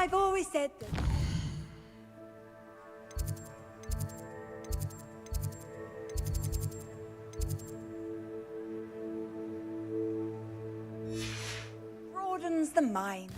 I've always said that. Broadens the mind.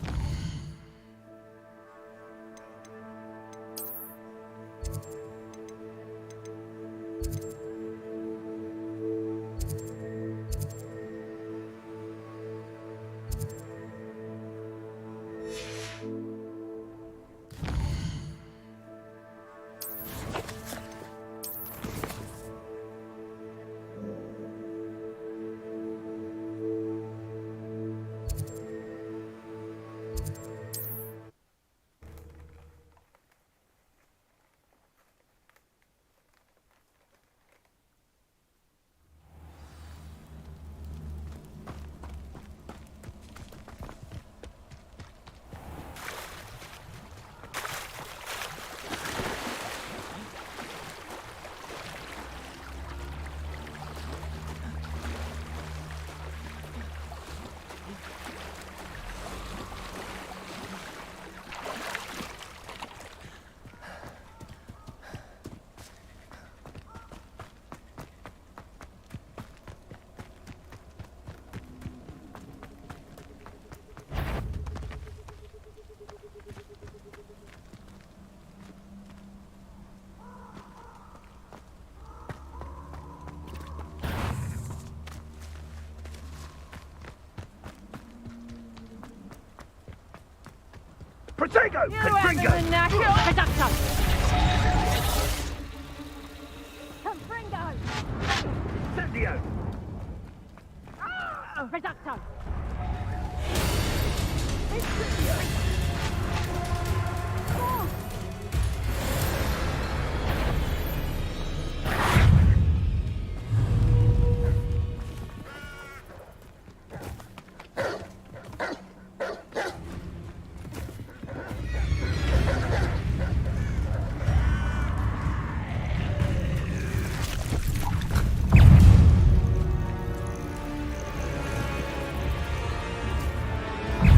Protego! Confringo! Reducto! Confringo! Incendio! Reducto!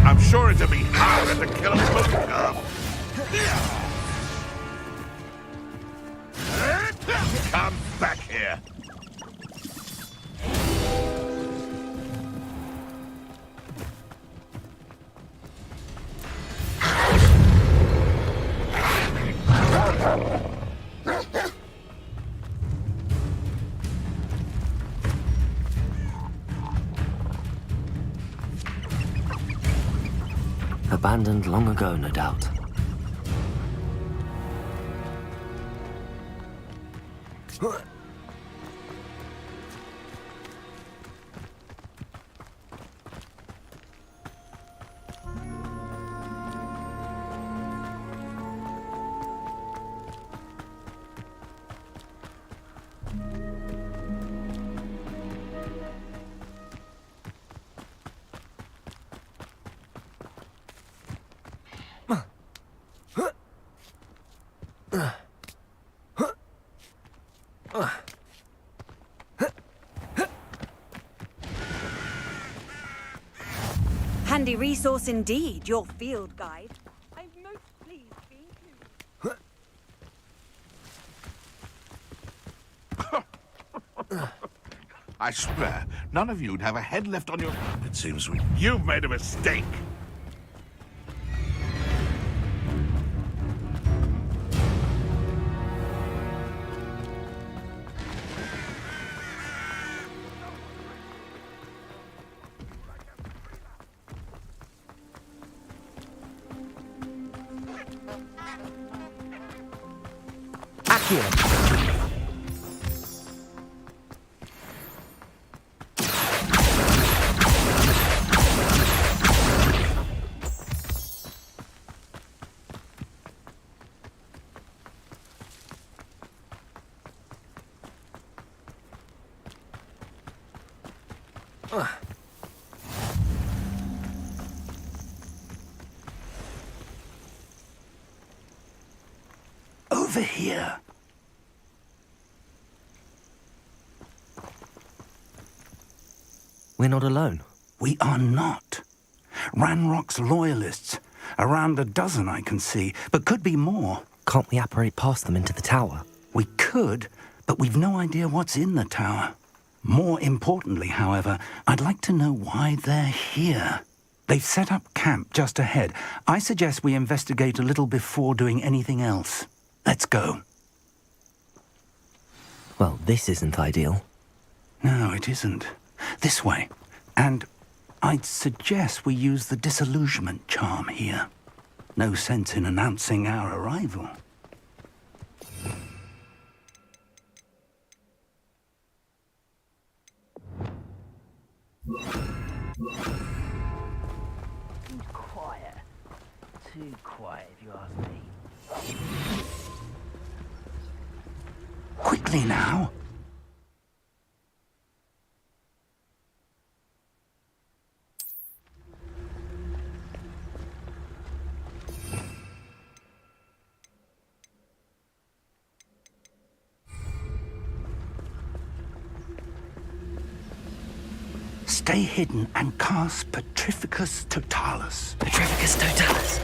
I'm sure it'd be harder to kill a book. Come back here. Abandoned long ago, no doubt. Handy resource indeed, your field guide. I'm most pleased to be included. I swear, none of you'd have a head left on your... It seems you've made a mistake. Over here. We're not alone. We are not. Ranrock's loyalists Around a dozen I can see, but could be more. Can't we apparate past them into the tower? We could, but we've no idea what's in the tower. More importantly, however, I'd like to know why they're here. They've set up camp just ahead. I suggest we investigate a little before doing anything else. Let's go. Well, this isn't ideal. No, it isn't. This way. And I'd suggest we use the disillusionment charm here. No sense in announcing our arrival. Quiet. Too quiet, if you ask me. Quickly now. Stay hidden and cast Petrificus Totalis. Petrificus Totalis.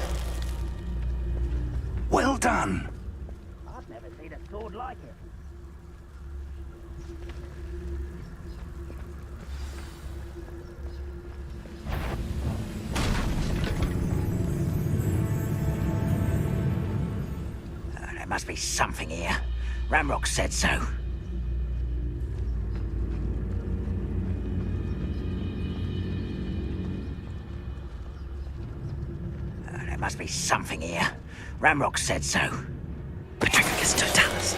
Well done. I've never seen a sword like it. There must be something here. Ramrock said so. There must be something here. Ramrock said so. Petrificus Totalis.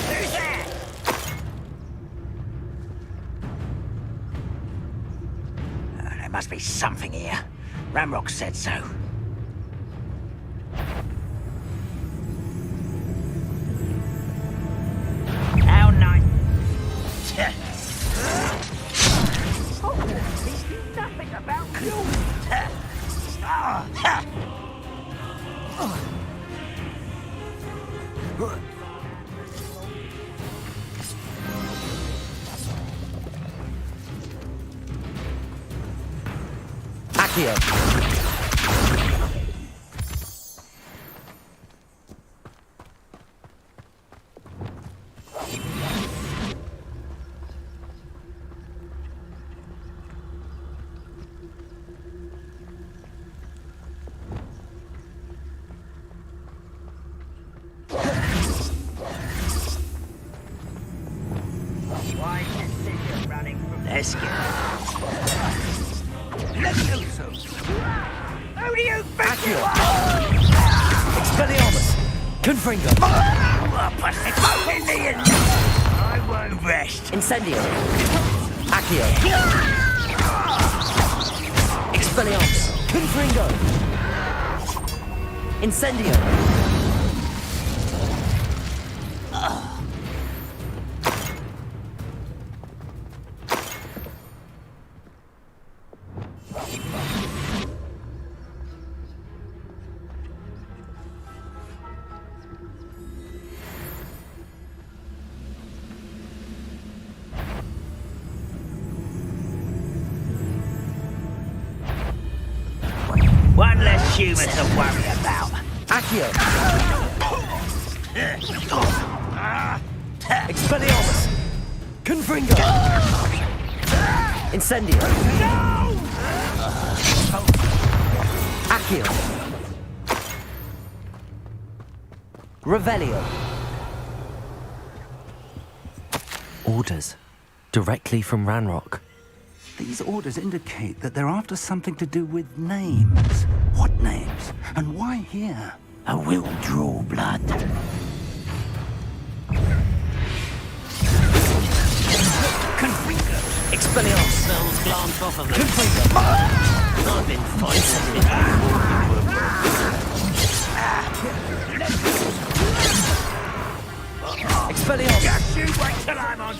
Who's there? There must be something here. Ramrock said so. How nice. He's nothing about you. Accio. Why is this running from this guy? Levioso! Who do you think you are? Expelliarmus. Confringo. Put it both in the end. I won't rest. Incendio. Accio. Expelliarmus. Confringo. Incendio. One less human to worry about. Accio. Expelliarmus. Confringo. Incendio. Accio. Revelio. Orders. Directly from Ranrock. These orders indicate that they're after something to do with names. What names? And why here? I will draw blood. Confringo! Expelliarmus. Cells glance off of them. Confringo. I've been fighting. Expelliarmus. Just you wait till I'm on.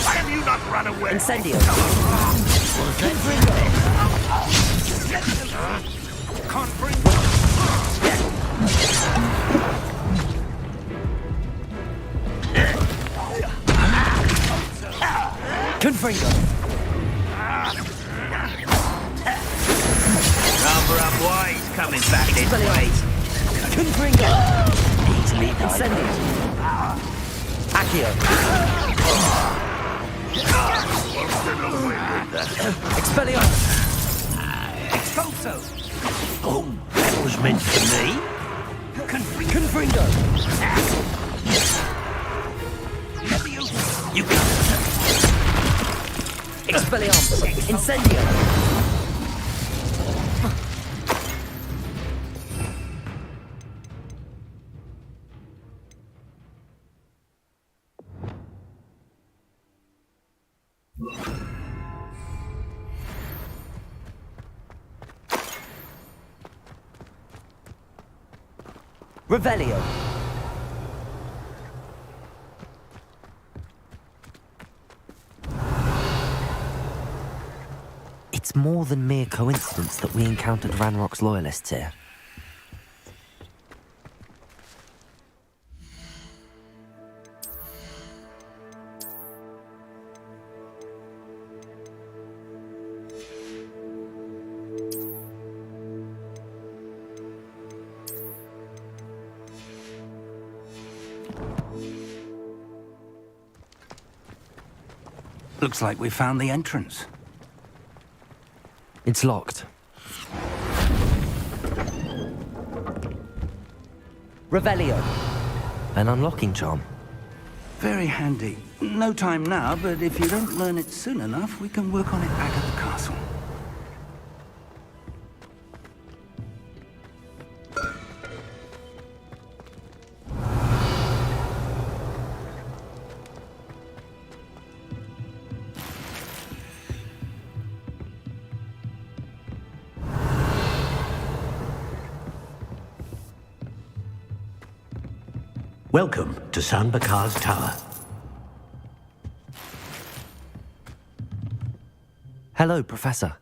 Why have you not run away? Incendio. Confringo. Rather unwise coming back this way. Confringo. Easily done. Incendio. Accio. Expelliarmus. Expulso. Oh, that was meant for me. Confringo. You can. Expelliarmus. Incendio. Revelio. It's more than mere coincidence that we encountered Ranrock's loyalists here. Looks like we found the entrance. It's locked. Revelio. An unlocking charm. Very handy. No time now, but if you don't learn it soon enough, we can work on it back at the castle. Welcome to San Bakar's Tower. Hello, Professor.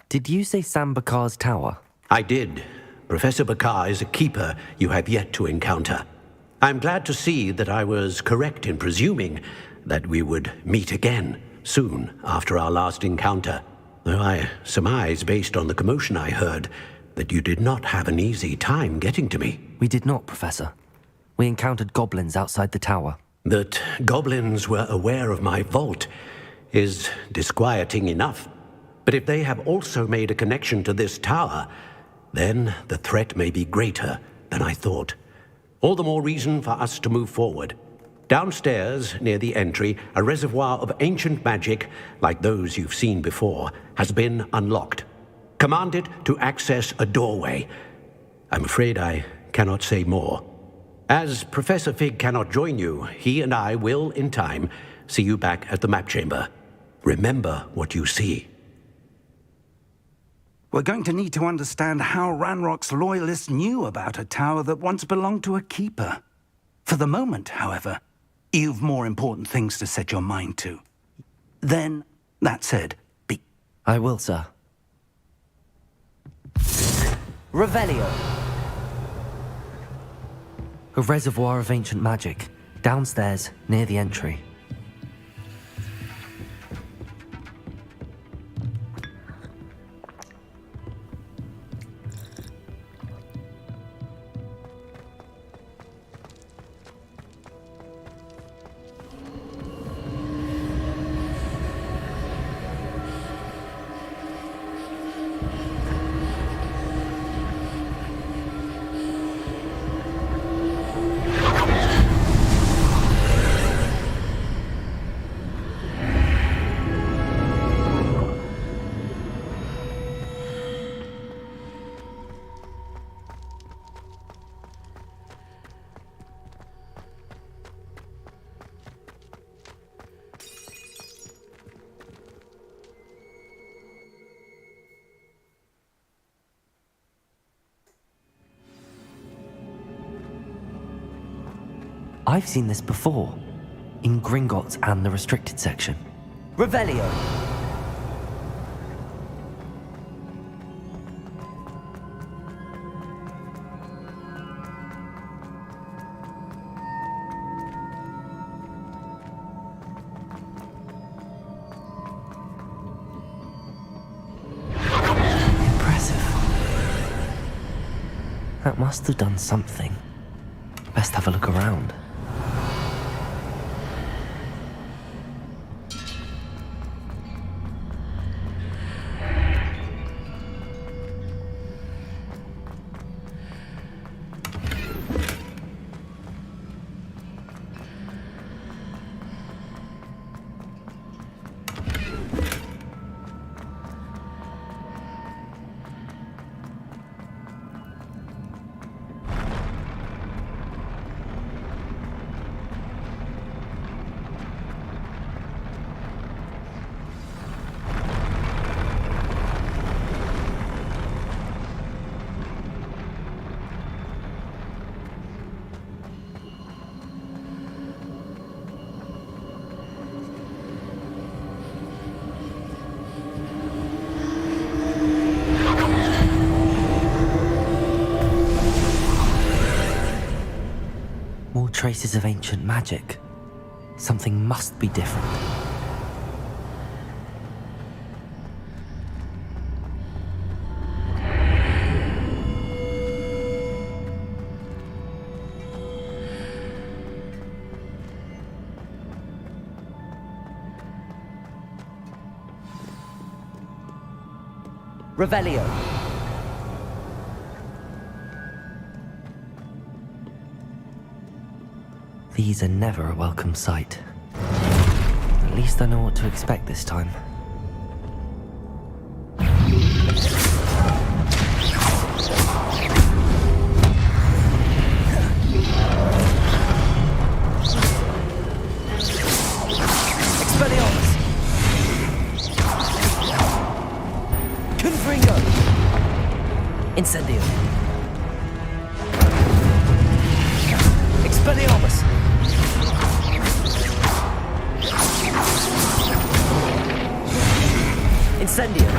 Did you say San Bakar's tower? I did. Professor Bakar is a keeper you have yet to encounter. I'm glad to see that I was correct in presuming that we would meet again soon after our last encounter, though I surmise, based on the commotion I heard, that you did not have an easy time getting to me. We did not, Professor. We encountered goblins outside the tower. That goblins were aware of my vault is disquieting enough. But if they have also made a connection to this tower, then the threat may be greater than I thought. All the more reason for us to move forward. Downstairs, near the entry, a reservoir of ancient magic, like those you've seen before, has been unlocked. Command it to access a doorway. I'm afraid I cannot say more. As Professor Fig cannot join you, he and I will, in time, see you back at the map chamber. Remember what you see. We're going to need to understand how Ranrock's loyalists knew about a tower that once belonged to a keeper. For the moment, however, you've more important things to set your mind to. Then, that said, be... I will, sir. Revelio. A reservoir of ancient magic, downstairs, near the entry. I've seen this before, in Gringotts and the restricted section. Revelio. That must have done something. Best have a look around. More traces of ancient magic. Something must be different. Revelio. These are never a welcome sight. At least I know what to expect this time. Expelliarmus! Confringo! Incendio! Expelliarmus! Incendio!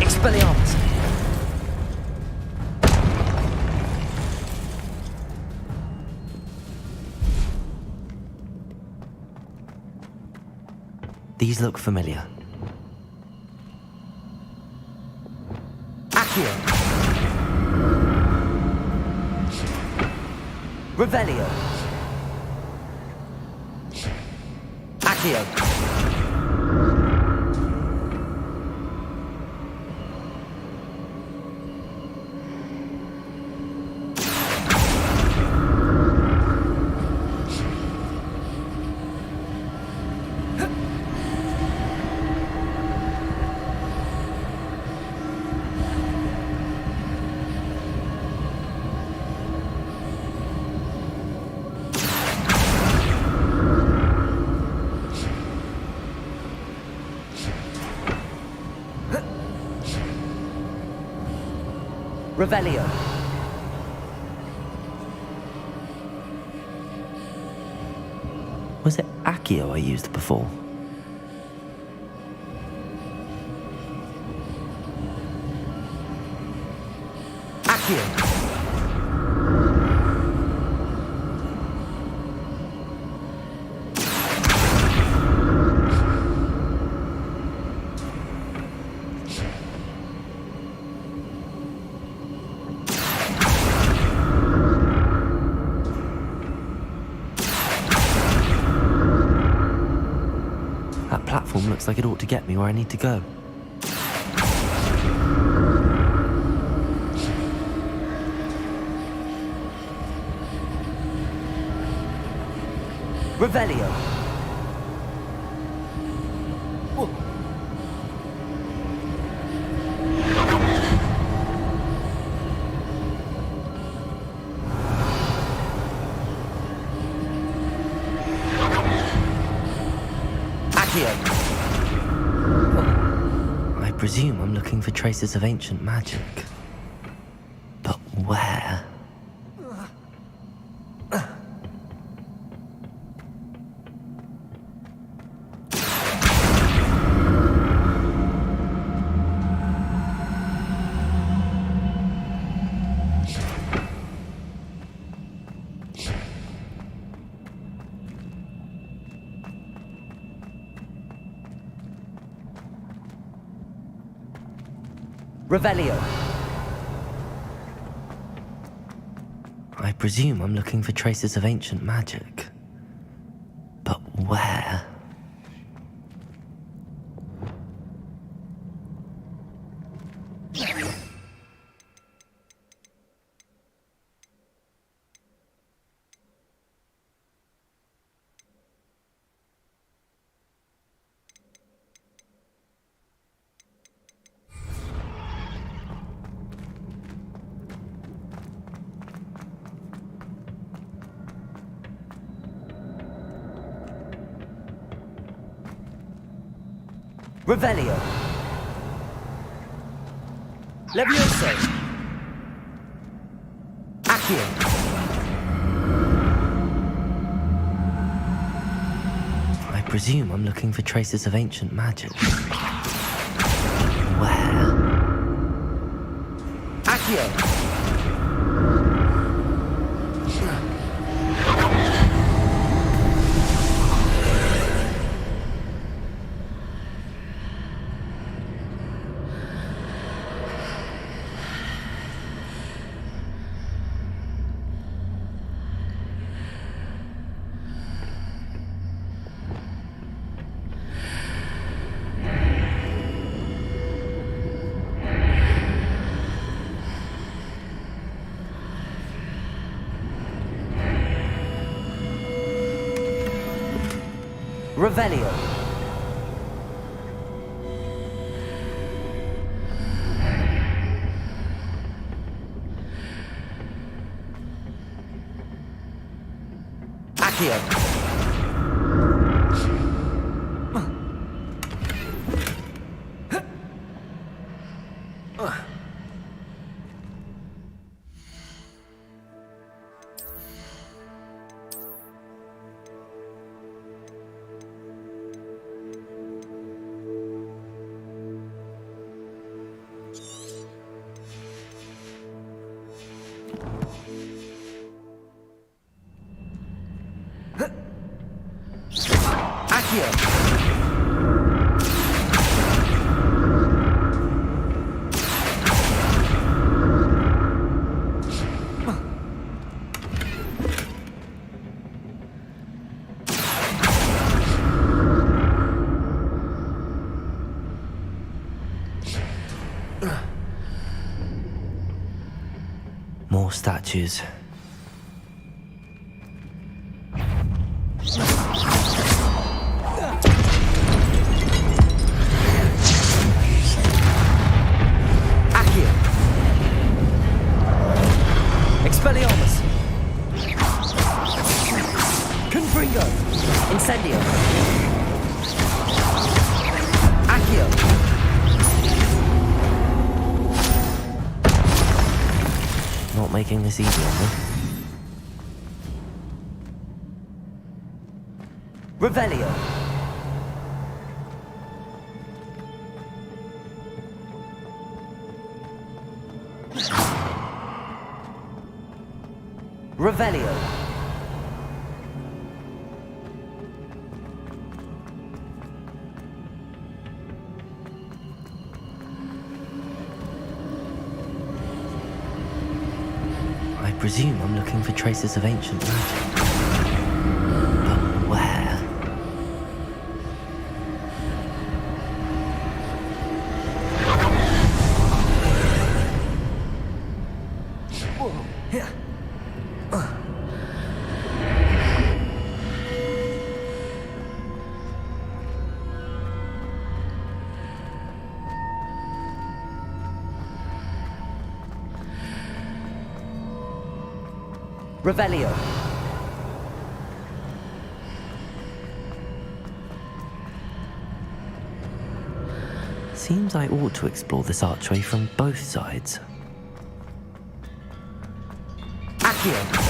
Expelliarmus! These look familiar. Accio! Revelio! Accio! Revelio. Was it Accio I used before? Accio. That platform looks like it ought to get me where I need to go. Revelio. Whoa. I presume I'm looking for traces of ancient magic. But where? Revelio. I presume I'm looking for traces of ancient magic. But where? Revelio. Levioso. Accio. I presume I'm looking for traces of ancient magic. Where? Accio. Revelio. Accio. More statues. Accio. Expelliarmus. Confringo. Incendio. Accio. Not making this easy on me. Revelio. Revelio. I presume I'm looking for traces of ancient magic. But where? Revelio. Seems I ought to explore this archway from both sides. Accio.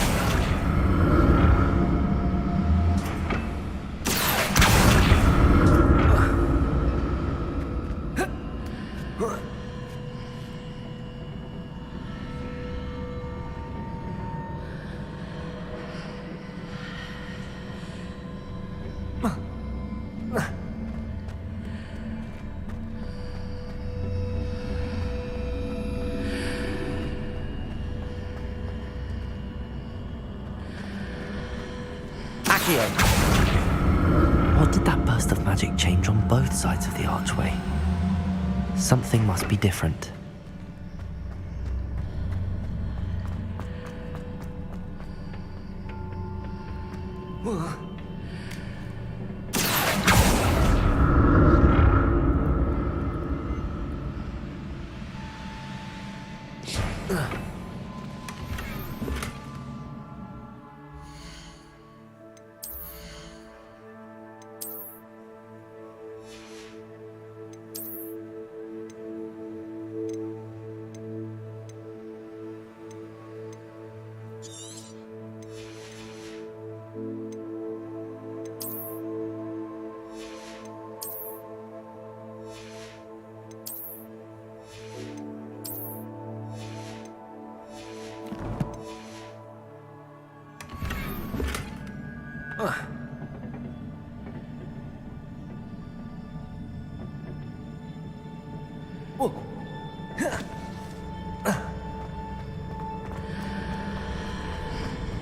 Accio! What did that burst of magic change on both sides of the archway? Something must be different.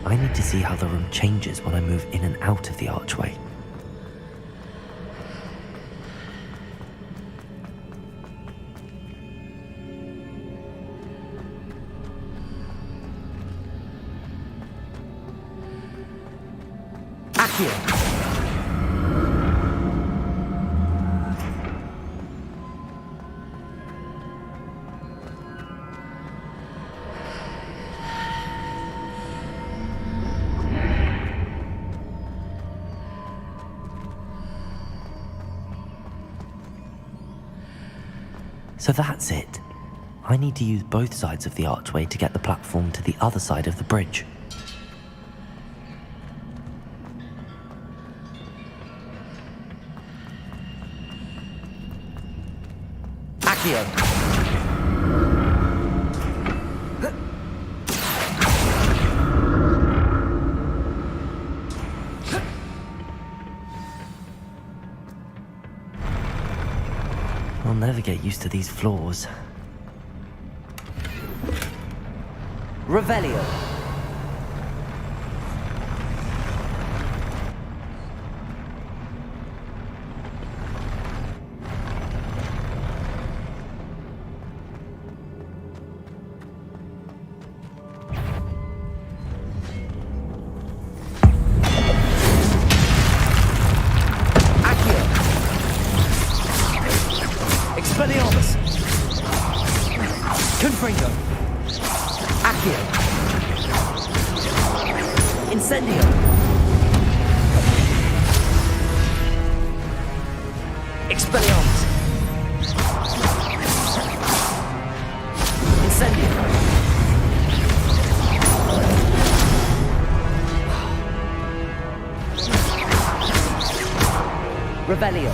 I need to see how the room changes when I move in and out of the archway. Accio! So that's it. I need to use both sides of the archway to get the platform to the other side of the bridge. Accio! I'll never get used to these floors. Revelio. Expelliarmus! Confringo! Accio! Incendio! Expelliarmus! Incendio! Revelio!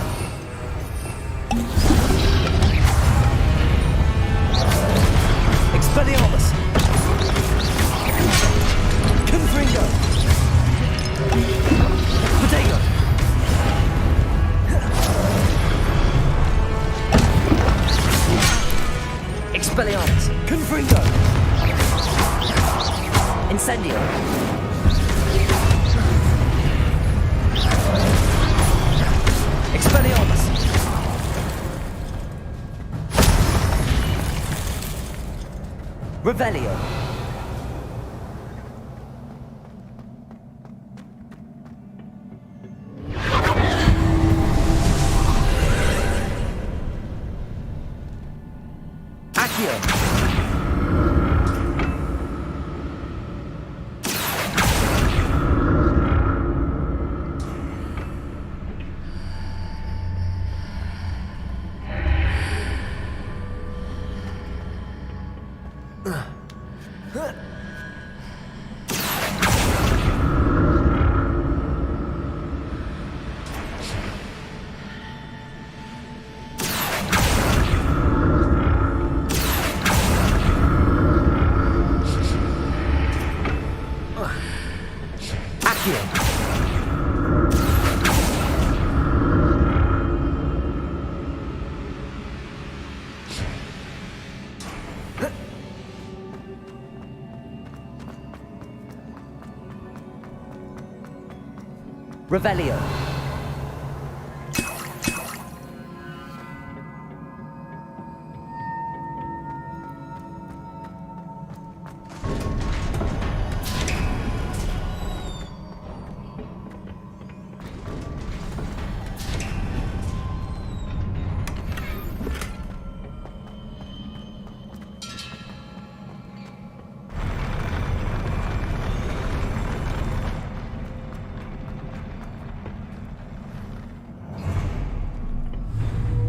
Expelliarmus! Confringo! Potato! Expelliarmus! Confringo! Incendio! Expelliarmus! Revelio! Accio! Revelio.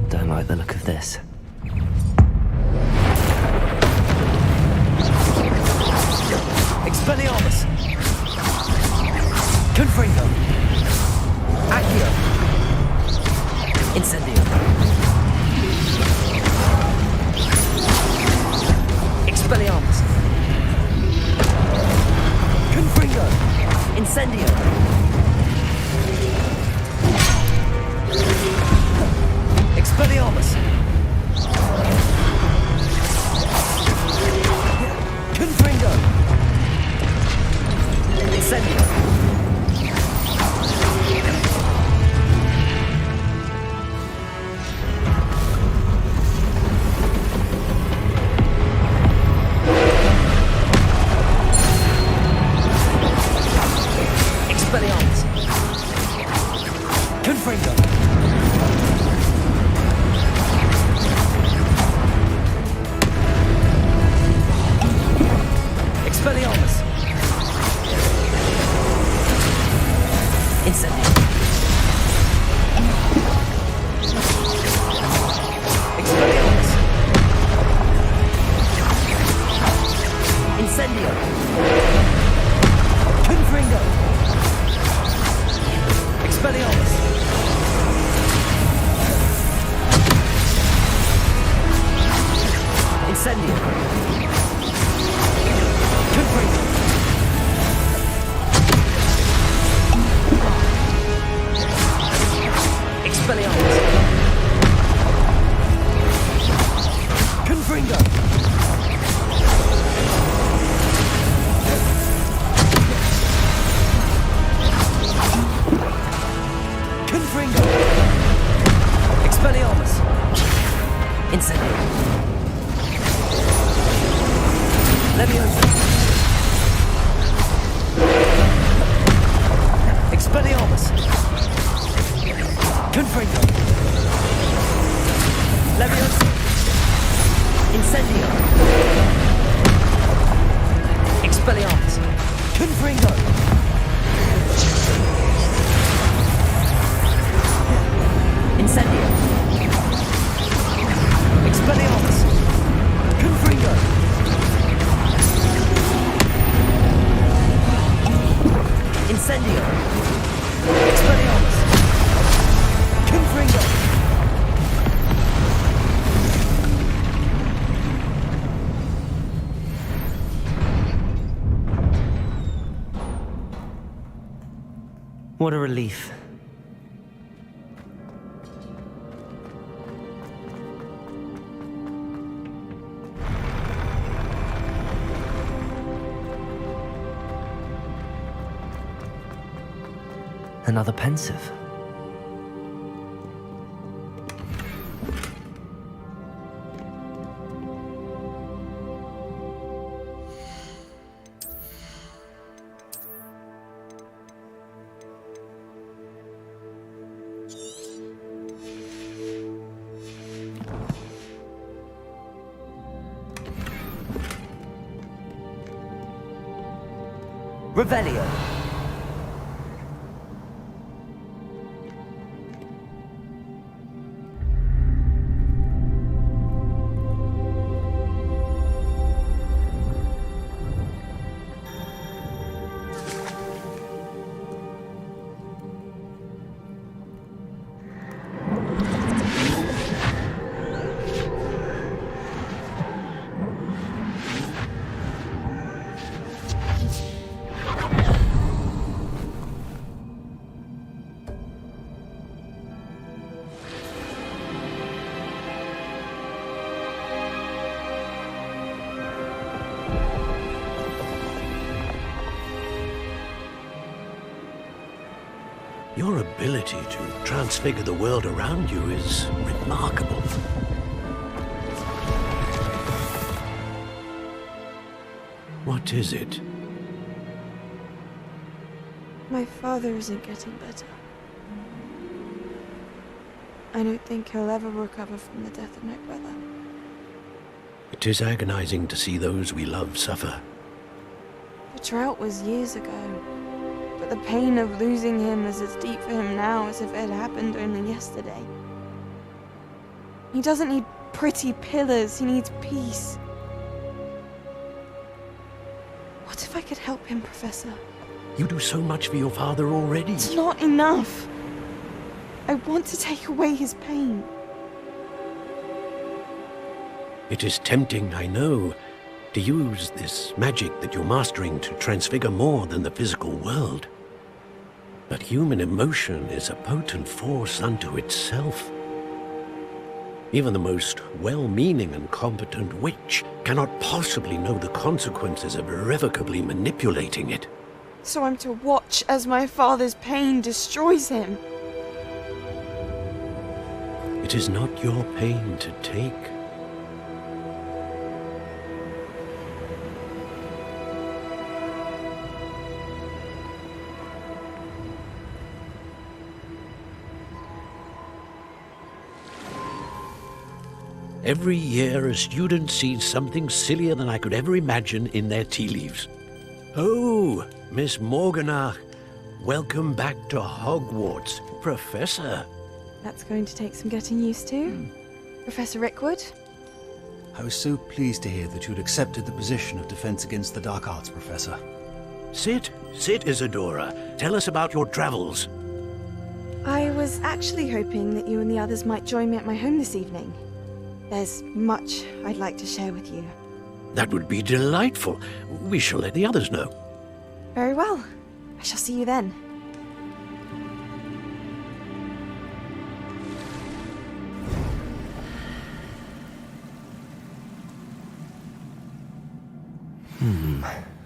Don't like the look of this. Expelliarmus! Confringo! Accio! Incendio! Expelliarmus! Confringo! Incendio! Expelliarmus! Confringo! Incendio! Expelliarmus! Confringo! Expelliarmus! Incendio! Expelliarmus! Incendio! Confringo! Expelliarmus! Incendio! Confringo! Expelliarmus! Confringo! Confringo! Expelliarmus! Incendio! Leviosa! Expelliarmus! Confringo! Leviosa! Incendio! Expelliarmus! Confringo! Incendio! Expelliarmus! Confringo! Incendio! Expelliarmus! Confringo! What a relief. Another pensive. Revelio. Your ability to transfigure the world around you is remarkable. What is it? My father isn't getting better. I don't think he'll ever recover from the death of my brother. It is agonizing to see those we love suffer. The drought was years ago, but the pain of losing him is as deep for him now as if it had happened only yesterday. He doesn't need pretty pillars, he needs peace. What if I could help him, Professor? You do so much for your father already. It's not enough. I want to take away his pain. It is tempting, I know, to use this magic that you're mastering to transfigure more than the physical world. But human emotion is a potent force unto itself. Even the most well-meaning and competent witch cannot possibly know the consequences of irrevocably manipulating it. So I'm to watch as my father's pain destroys him. It is not your pain to take. Every year, a student sees something sillier than I could ever imagine in their tea leaves. Oh, Miss Morganach, welcome back to Hogwarts, Professor. That's going to take some getting used to. Professor Rickwood? I was so pleased to hear that you'd accepted the position of Defense Against the Dark Arts, Professor. Sit, Isadora. Tell us about your travels. I was actually hoping that you and the others might join me at my home this evening. There's much I'd like to share with you. That would be delightful. We shall let the others know. Very well. I shall see you then.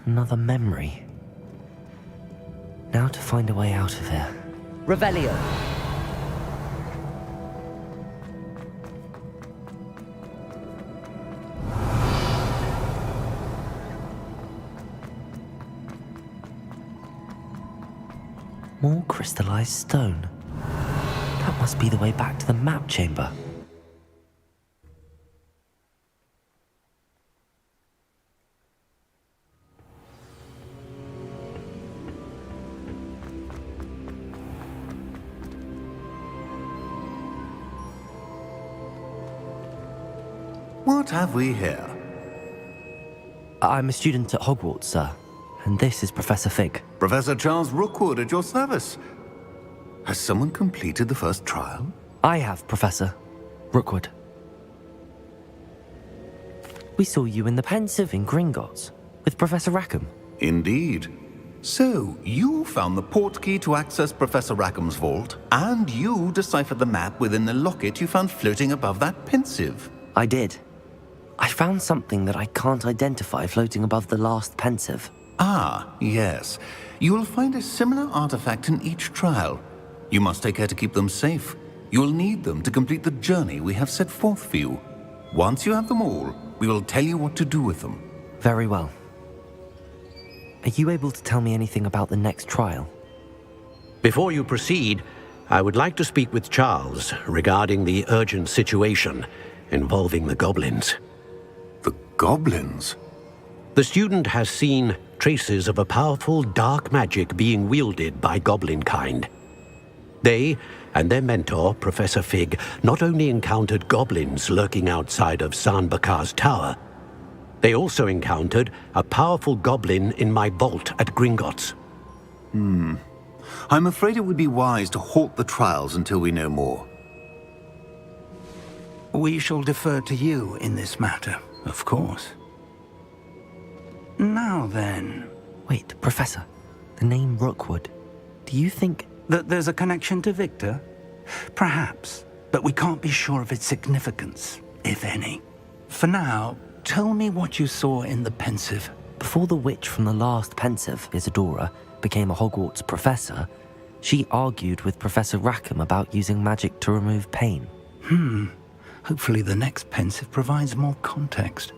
Another memory. Now to find a way out of here. Revelio. More crystallized stone. That must be the way back to the map chamber. What have we here? I'm a student at Hogwarts, sir. And this is Professor Fig. Professor Charles Rookwood at your service. Has someone completed the first trial? I have, Professor Rookwood. We saw you in the Pensive in Gringotts with Professor Rackham. Indeed. So, you found the portkey to access Professor Rackham's vault, and you deciphered the map within the locket you found floating above that Pensive. I did. I found something that I can't identify floating above the last Pensive. Ah, yes. You will find a similar artifact in each trial. You must take care to keep them safe. You will need them to complete the journey we have set forth for you. Once you have them all, we will tell you what to do with them. Very well. Are you able to tell me anything about the next trial? Before you proceed, I would like to speak with Charles regarding the urgent situation involving the goblins. The goblins? The student has seen traces of a powerful dark magic being wielded by goblin kind. They and their mentor, Professor Fig, not only encountered goblins lurking outside of Sanbakar's tower, they also encountered a powerful goblin in my vault at Gringotts. I'm afraid it would be wise to halt the trials until we know more. We shall defer to you in this matter, of course. Now then... Wait, Professor. The name Rookwood. Do you think... that there's a connection to Victor? Perhaps, but we can't be sure of its significance, if any. For now, tell me what you saw in the Pensive. Before the witch from the last Pensive, Isadora, became a Hogwarts professor, She argued with Professor Rackham about using magic to remove pain. Hopefully the next pensive provides more context.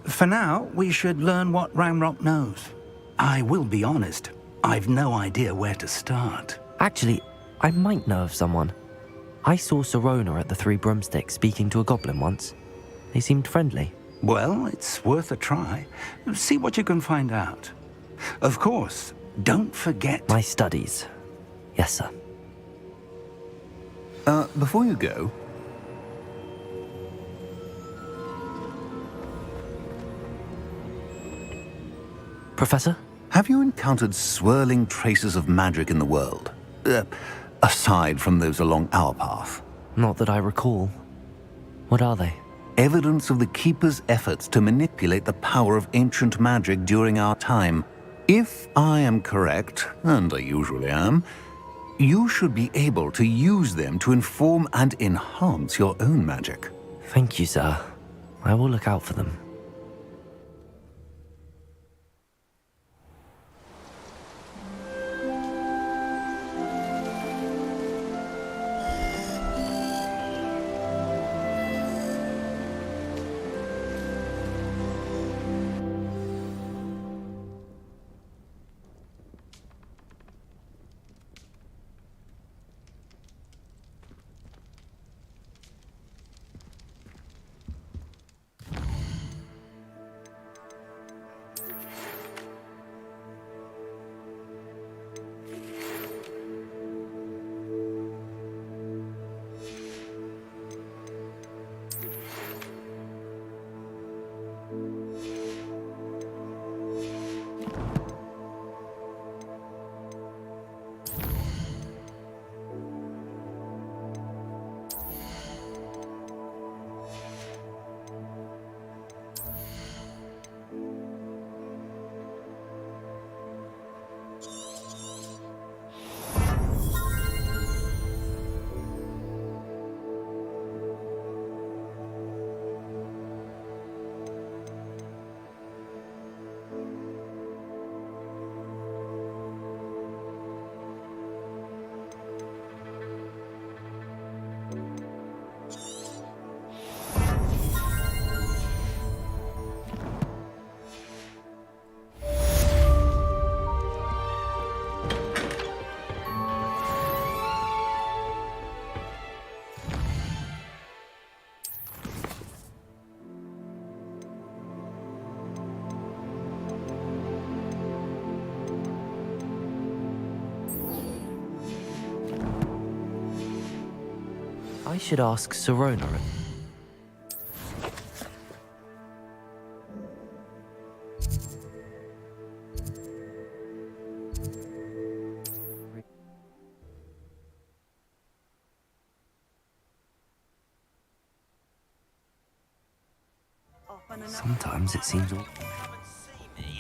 For now, we should learn what Ranrock knows. I will be honest, I've no idea where to start. Actually, I might know of someone. I saw Sirona at the Three Broomsticks speaking to a goblin once. They seemed friendly. Well, it's worth a try. See what you can find out. Of course, don't forget... My studies. Yes, sir. Before you go... Professor? Have you encountered swirling traces of magic in the world? Aside from those along our path? Not that I recall. What are they? Evidence of the Keeper's efforts to manipulate the power of ancient magic during our time. If I am correct, and I usually am, you should be able to use them to inform and enhance your own magic. Thank you, sir. I will look out for them. I should ask Sirona. Sometimes it seems all...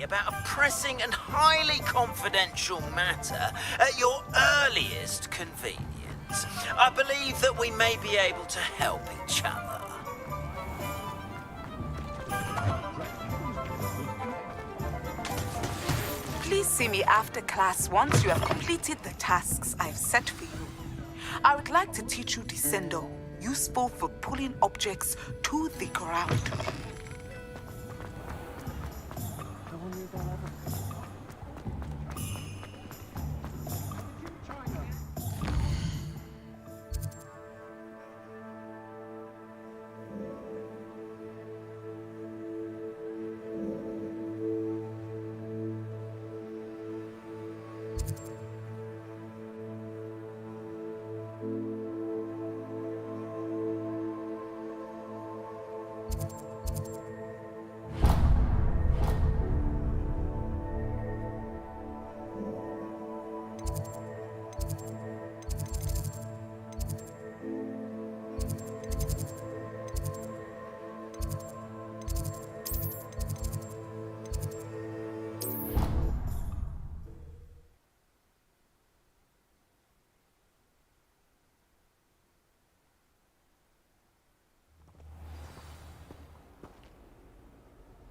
About a pressing and highly confidential matter at your earliest convenience. I believe that we may be able to help each other. Please see me after class once you have completed the tasks I've set for you. I would like to teach you Descendo, useful for pulling objects to the ground.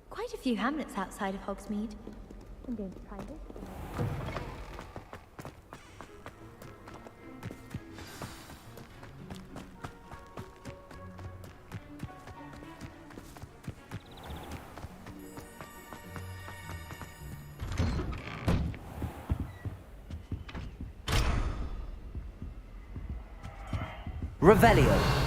Quite a few hamlets outside of Hogsmeade. I'm going to try this. Revelio.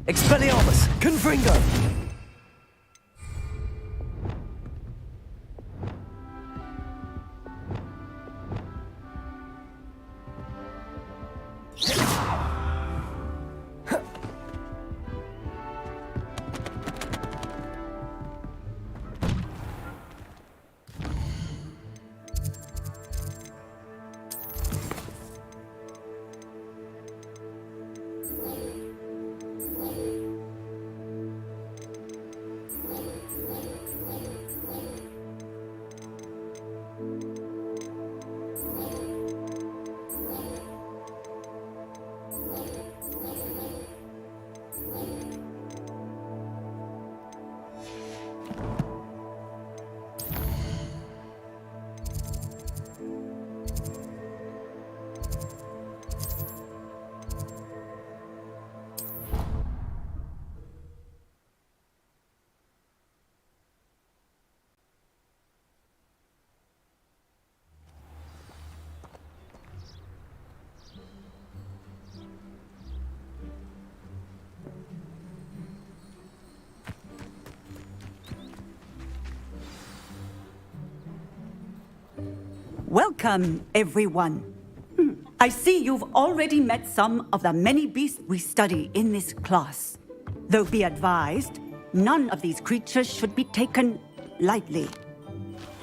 Expelliarmus! Confringo! Welcome, everyone. I see you've already met some of the many beasts we study in this class. Though be advised, none of these creatures should be taken lightly.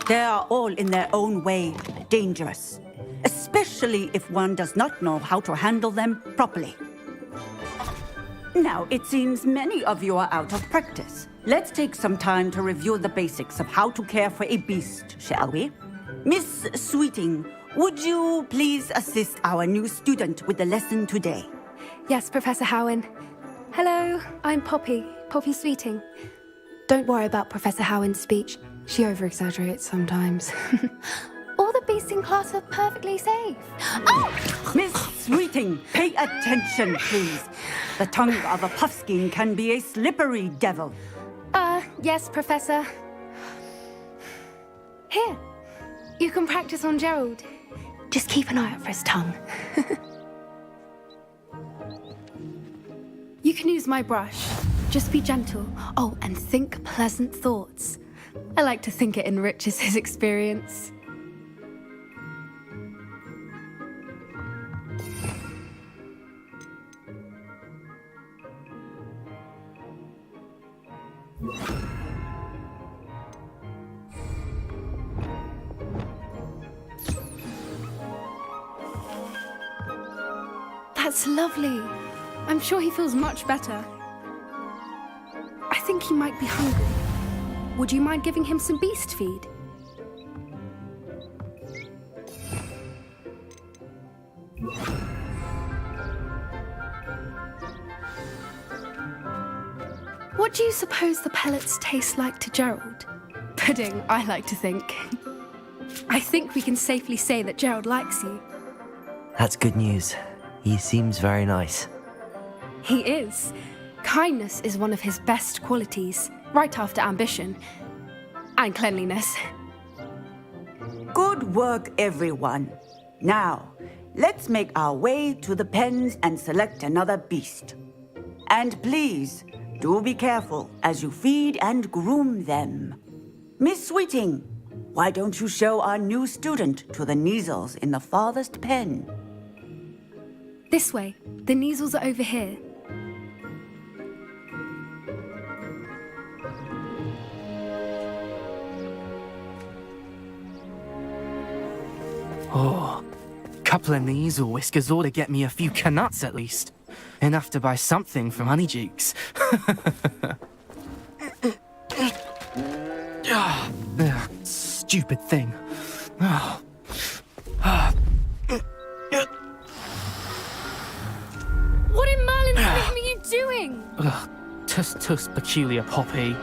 They are all in their own way dangerous, especially if one does not know how to handle them properly. Now, it seems many of you are out of practice. Let's take some time to review the basics of how to care for a beast, shall we? Miss Sweeting, would you please assist our new student with the lesson today? Yes, Professor Howen. Hello, I'm Poppy Sweeting. Don't worry about Professor Howen's speech. She over-exaggerates sometimes. All the beasts in class are perfectly safe. Oh! Miss Sweeting, pay attention, please. The tongue of a puffskein can be a slippery devil. Yes, Professor. Here, you can practice on Gerald. Just keep an eye out for his tongue. You can use my brush. Just be gentle. Oh, and think pleasant thoughts. I like to think it enriches his experience. That's lovely. I'm sure he feels much better. I think he might be hungry. Would you mind giving him some beast feed? What do you suppose the pellets taste like to Gerald? Pudding, I like to think. I think we can safely say that Gerald likes you. That's good news. He seems very nice. He is. Kindness is one of his best qualities, right after ambition. And cleanliness. Good work, everyone. Now, let's make our way to the pens and select another beast. And please, do be careful as you feed and groom them. Miss Sweeting, why don't you show our new student to the Neasels in the farthest pen? This way. The Neasels are over here. Oh, couple of Neasel whiskers ought to get me a few canuts at least. Enough to buy something from Honeydukes. Stupid thing. What in Merlin's name are you doing? Tuss, peculiar Poppy.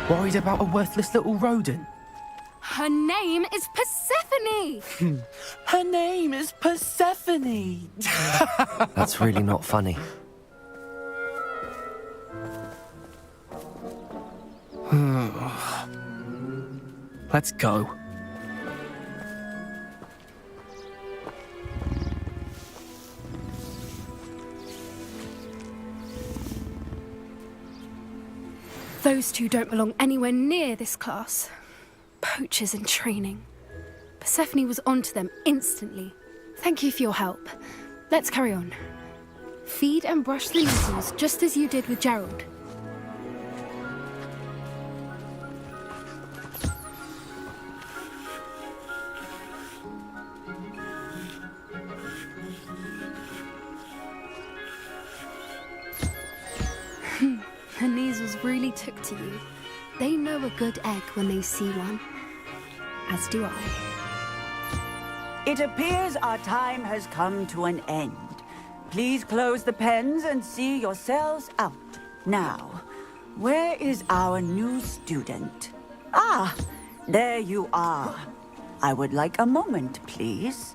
Worried about a worthless little rodent? Her name is Persephone! Her name is Persephone! That's really not funny. Let's go. Those two don't belong anywhere near this class. Poachers in training. Persephone was onto them instantly. Thank you for your help. Let's carry on. Feed and brush the Neasels just as you did with Gerald. The Neasels really took to you. They know a good egg when they see one. As do I. It appears our time has come to an end. Please close the pens and see yourselves out. Now, where is our new student? Ah, there you are. I would like a moment, please.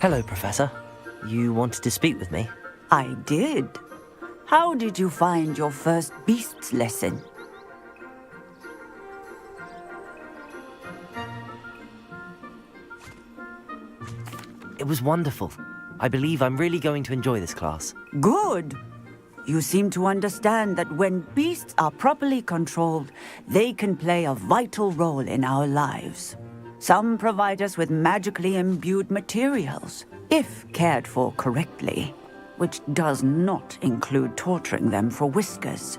Hello, Professor. You wanted to speak with me? I did. How did you find your first beasts lesson? It was wonderful. I believe I'm really going to enjoy this class. Good. You seem to understand that when beasts are properly controlled, they can play a vital role in our lives. Some provide us with magically imbued materials, if cared for correctly, which does not include torturing them for whiskers.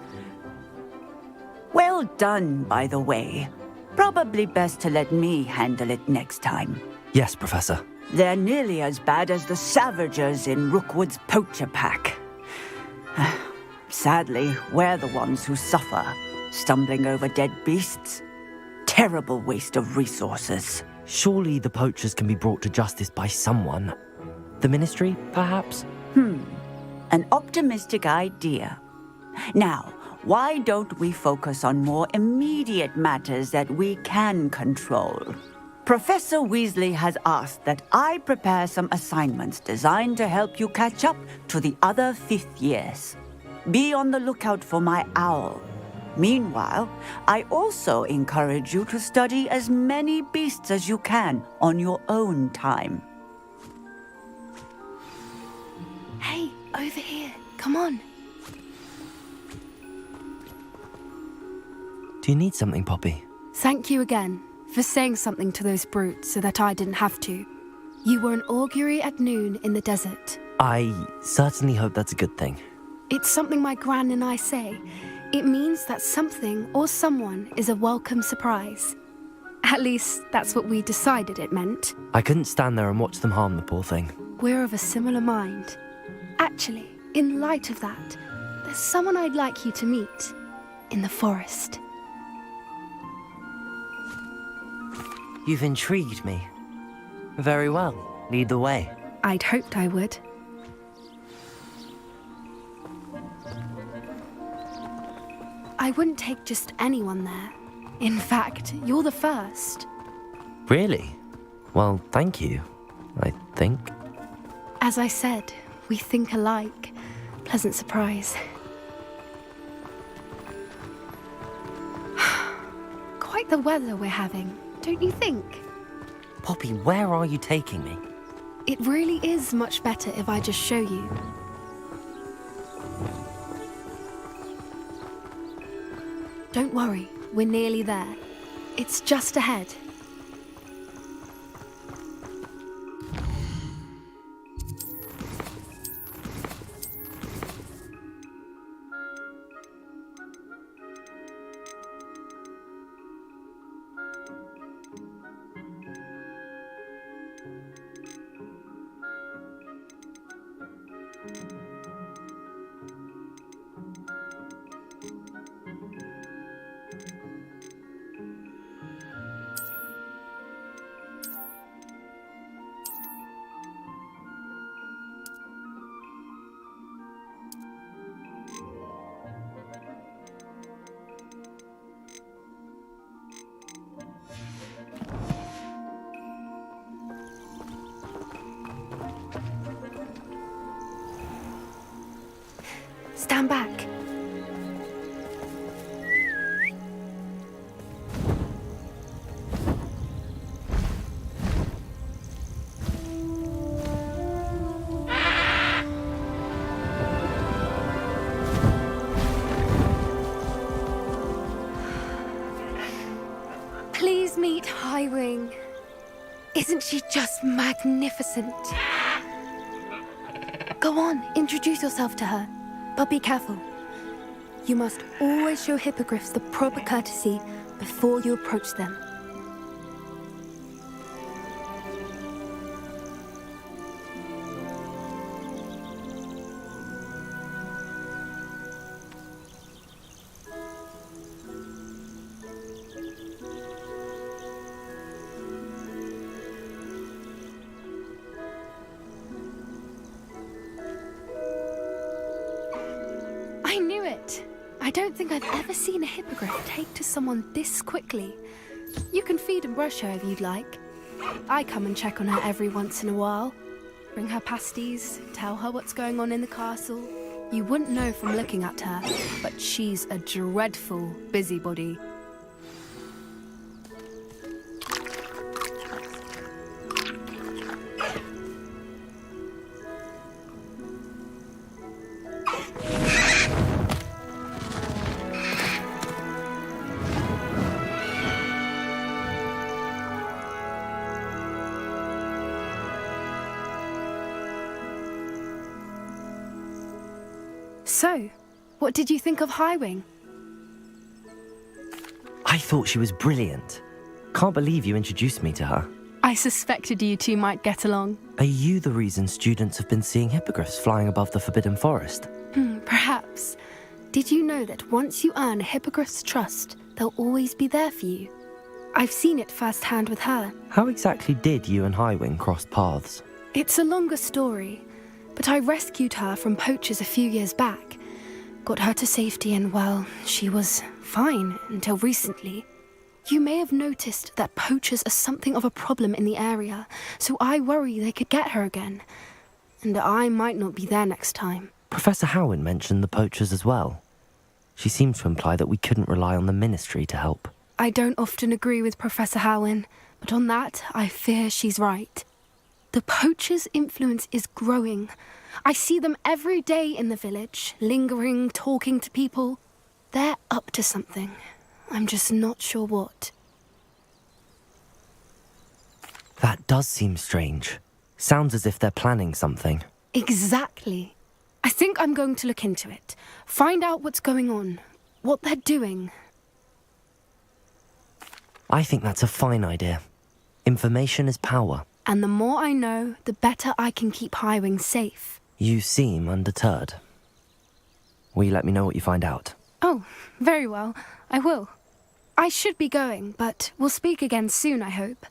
Well done, by the way. Probably best to let me handle it next time. Yes, Professor. They're nearly as bad as the Savagers in Rookwood's poacher pack. Sadly, we're the ones who suffer, stumbling over dead beasts. Terrible waste of resources. Surely the poachers can be brought to justice by someone. The Ministry, perhaps? An optimistic idea. Now, why don't we focus on more immediate matters that we can control? Professor Weasley has asked that I prepare some assignments designed to help you catch up to the other 5th years. Be on the lookout for my owl. Meanwhile, I also encourage you to study as many beasts as you can on your own time. Hey, over here. Come on. Do you need something, Poppy? Thank you again for saying something to those brutes so that I didn't have to. You were an augury at noon in the desert. I certainly hope that's a good thing. It's something my gran and I say. It means that something or someone is a welcome surprise. At least, that's what we decided it meant. I couldn't stand there and watch them harm the poor thing. We're of a similar mind. Actually, in light of that, there's someone I'd like you to meet in the forest. You've intrigued me. Very well. Lead the way. I'd hoped I would. I wouldn't take just anyone there. In fact, you're the first. Really? Well, thank you, I think. As I said, we think alike. Pleasant surprise. Quite the weather we're having, don't you think? Poppy, where are you taking me? It really is much better if I just show you. Don't worry, we're nearly there. It's just ahead. Stand back. Please meet Highwing. Isn't she just magnificent? Go on, introduce yourself to her. But be careful. You must always show hippogriffs the proper courtesy before you approach them. I knew it! I don't think I've ever seen a hippogriff take to someone this quickly. You can feed and brush her if you'd like. I come and check on her every once in a while. Bring her pasties, tell her what's going on in the castle. You wouldn't know from looking at her, but she's a dreadful busybody. So, what did you think of Highwing? I thought she was brilliant. Can't believe you introduced me to her. I suspected you two might get along. Are you the reason students have been seeing hippogriffs flying above the Forbidden Forest? Perhaps. Did you know that once you earn a hippogriff's trust, they'll always be there for you? I've seen it firsthand with her. How exactly did you and Highwing cross paths? It's a longer story, but I rescued her from poachers a few years back. got her to safety, and well, she was fine until recently. You may have noticed that poachers are something of a problem in the area, so I worry they could get her again. And I might not be there next time. Professor Howen mentioned the poachers as well. She seemed to imply that we couldn't rely on the ministry to help. I don't often agree with Professor Howen, but on that, I fear she's right. The poachers' influence is growing. I see them every day in the village, lingering, talking to people. They're up to something. I'm just not sure what. That does seem strange. Sounds as if they're planning something. Exactly. I think I'm going to look into it. Find out what's going on. What they're doing. I think that's a fine idea. Information is power. And the more I know, the better I can keep Highwing safe. You seem undeterred. Will you let me know what you find out? Oh, very well. I will. I should be going, but we'll speak again soon, I hope.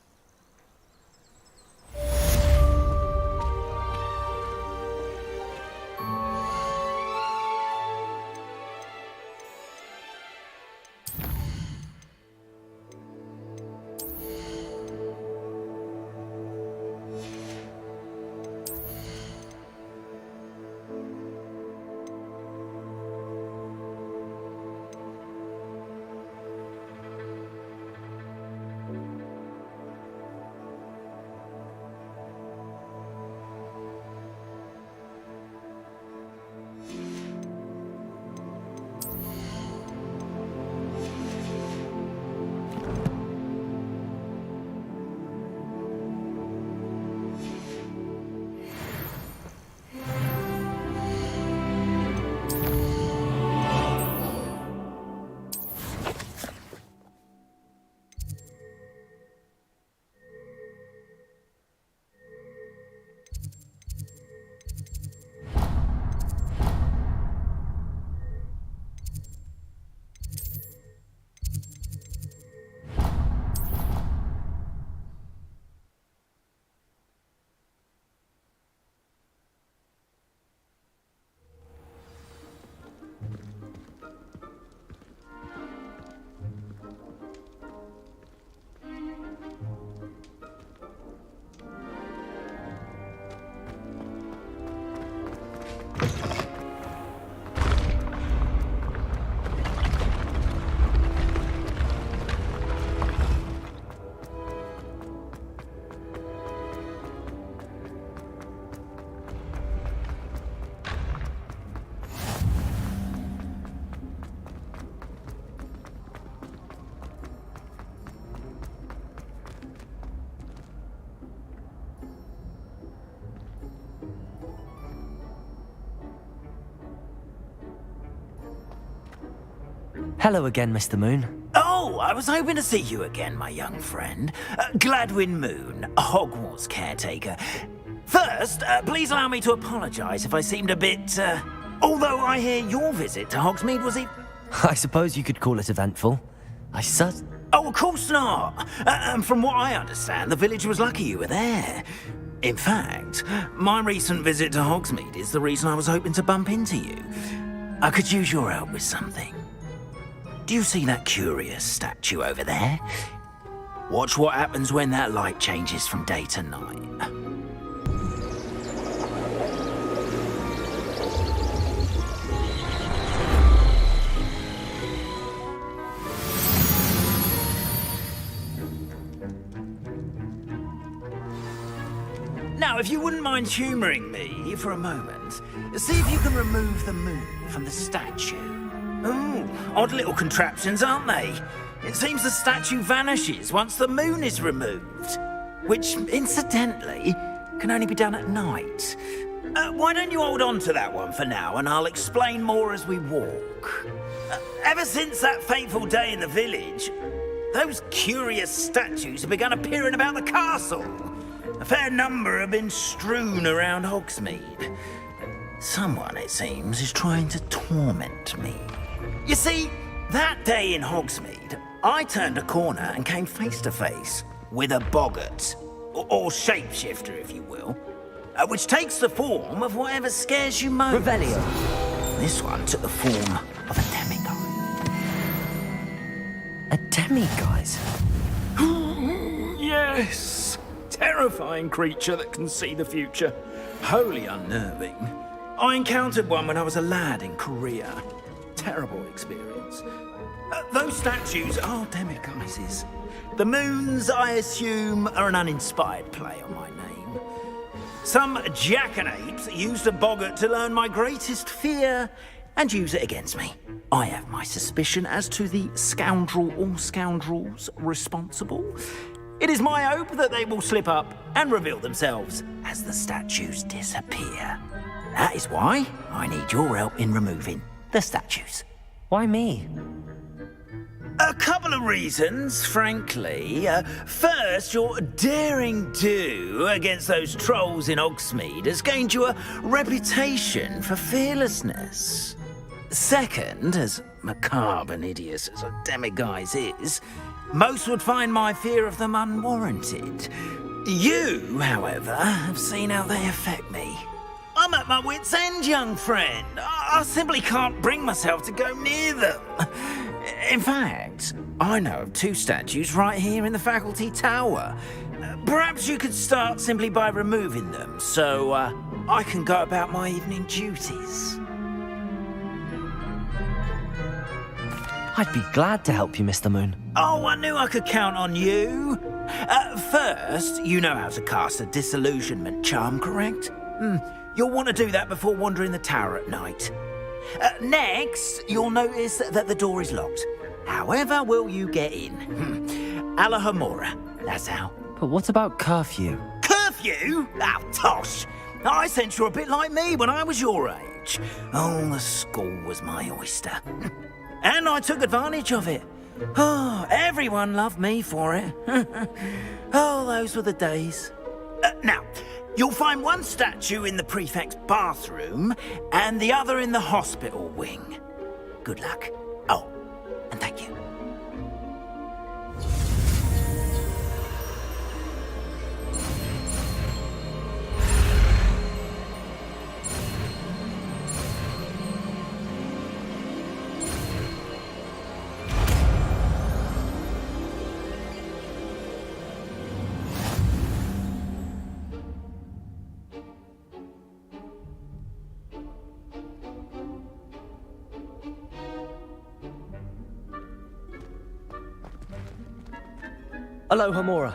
Hello again, Mr. Moon. Oh, I was hoping to see you again, my young friend. Gladwin Moon, Hogwarts caretaker. First, please allow me to apologise if I seemed a bit, although I hear your visit to Hogsmeade was I suppose you could call it eventful. Oh, of course not. And from what I understand, the village was lucky you were there. In fact, my recent visit to Hogsmeade is the reason I was hoping to bump into you. I could use your help with something. Do you see that curious statue over there? Watch what happens when that light changes from day to night. Now, if you wouldn't mind humouring me for a moment, see if you can remove the moon from the statue. Ooh, odd little contraptions, aren't they? It seems the statue vanishes once the moon is removed, which, incidentally, can only be done at night. Why don't you hold on to that one for now, and I'll explain more as we walk. Ever since that fateful day in the village, those curious statues have begun appearing about the castle. A fair number have been strewn around Hogsmeade. Someone, it seems, is trying to torment me. You see, that day in Hogsmeade, I turned a corner and came face to face with a boggart, or shapeshifter, if you will, which takes the form of whatever scares you most. Revelio. This one took the form of a demigod. A demiguise? Yes! Terrifying creature that can see the future. Wholly unnerving. I encountered one when I was a lad in Korea. Terrible experience. Those statues are demiguises. The moons, I assume, are an uninspired play on my name. Some jackanapes used a boggart to learn my greatest fear and use it against me. I have my suspicion as to the scoundrel or scoundrels responsible. It is my hope that they will slip up and reveal themselves as the statues disappear. That is why I need your help in removing the statues. Why me? A couple of reasons, frankly. First, your daring do against those trolls in Hogsmeade has gained you a reputation for fearlessness. Second, as macabre and hideous as a demiguise is, most would find my fear of them unwarranted. You, however, have seen how they affect me. I'm at my wit's end, young friend. I simply can't bring myself to go near them. In fact, I know of 2 statues right here in the faculty tower. Perhaps you could start simply by removing them, so I can go about my evening duties. I'd be glad to help you, Mr. Moon. Oh, I knew I could count on you. First, you know how to cast a disillusionment charm, correct? You'll want to do that before wandering the tower at night. Next, you'll notice that the door is locked. However will you get in? Alahomora, that's how. But what about curfew? Curfew? Oh, tosh. I sense you're a bit like me when I was your age. Oh, the school was my oyster. And I took advantage of it. Oh, everyone loved me for it. Oh, those were the days. Now, you'll find one statue in the prefect's bathroom and the other in the hospital wing. Good luck. Oh, and thank you. Alohomora.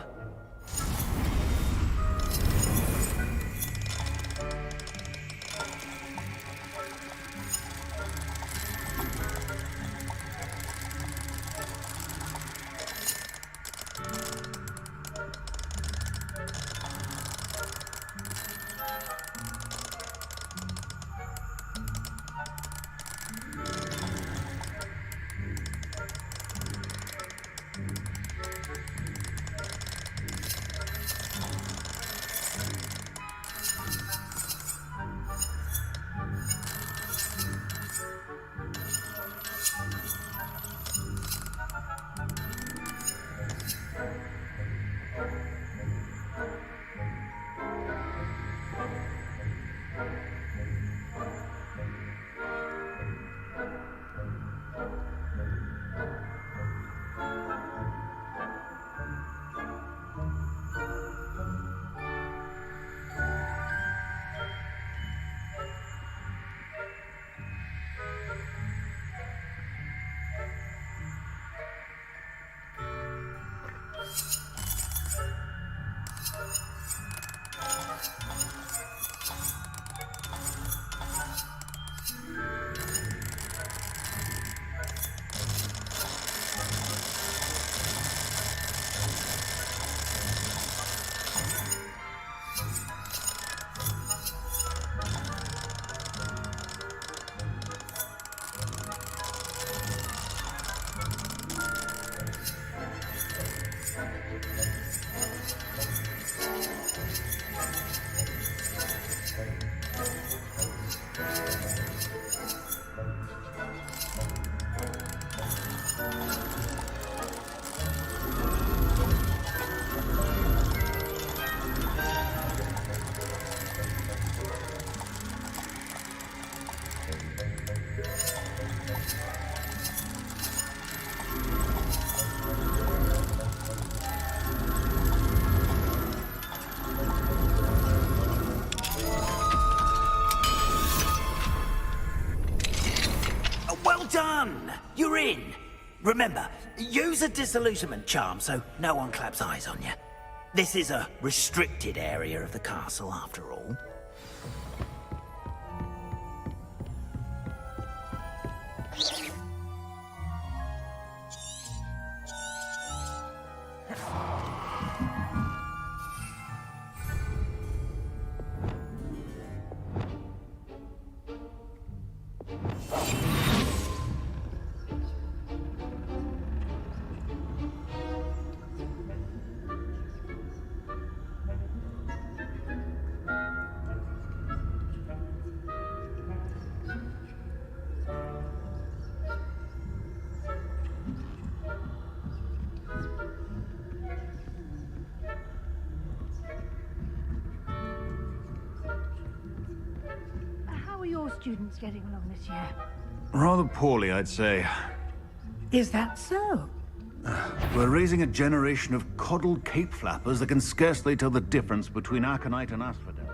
done! You're in! Remember, use a disillusionment charm so no one claps eyes on you. This is a restricted area of the castle, after all. How are your students getting along this year? Rather poorly, I'd say. Is that so? We're raising a generation of coddled cape flappers that can scarcely tell the difference between Aconite and Asphodel.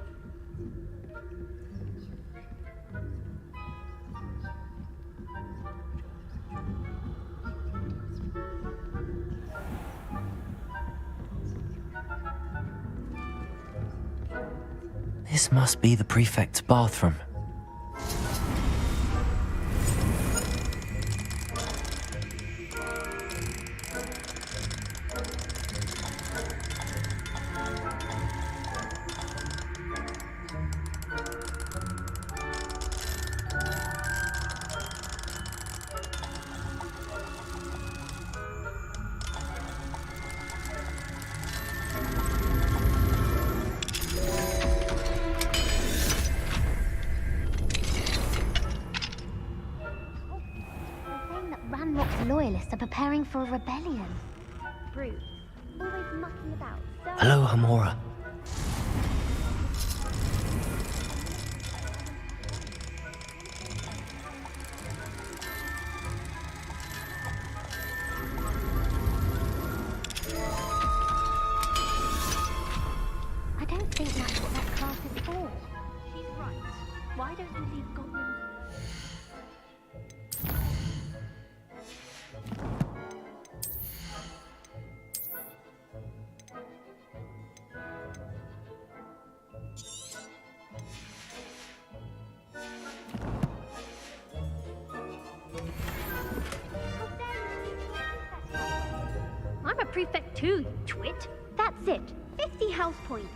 This must be the prefect's bathroom. Loyalists are preparing for a rebellion. Brutes, always mucking about. Hello, Hamora. I don't think that's what that class is for. She's right. Why don't you leave goblins? I'm a prefect too, you twit. That's it. 50 house points.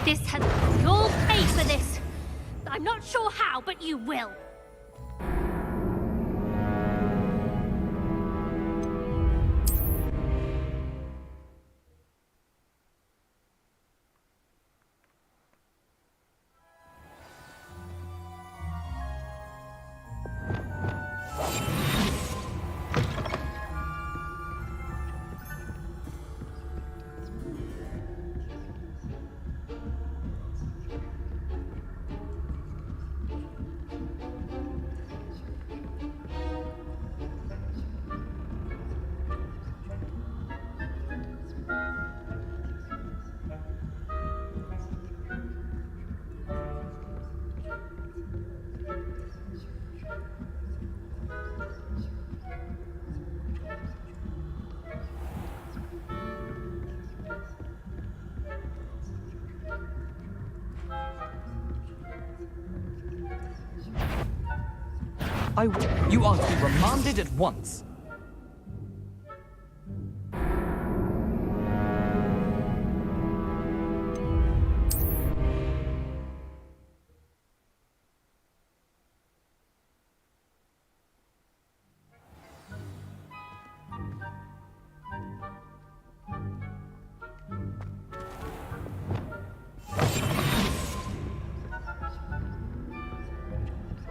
This has... You'll pay for this! I'm not sure how, but you will. You are to be remanded at once.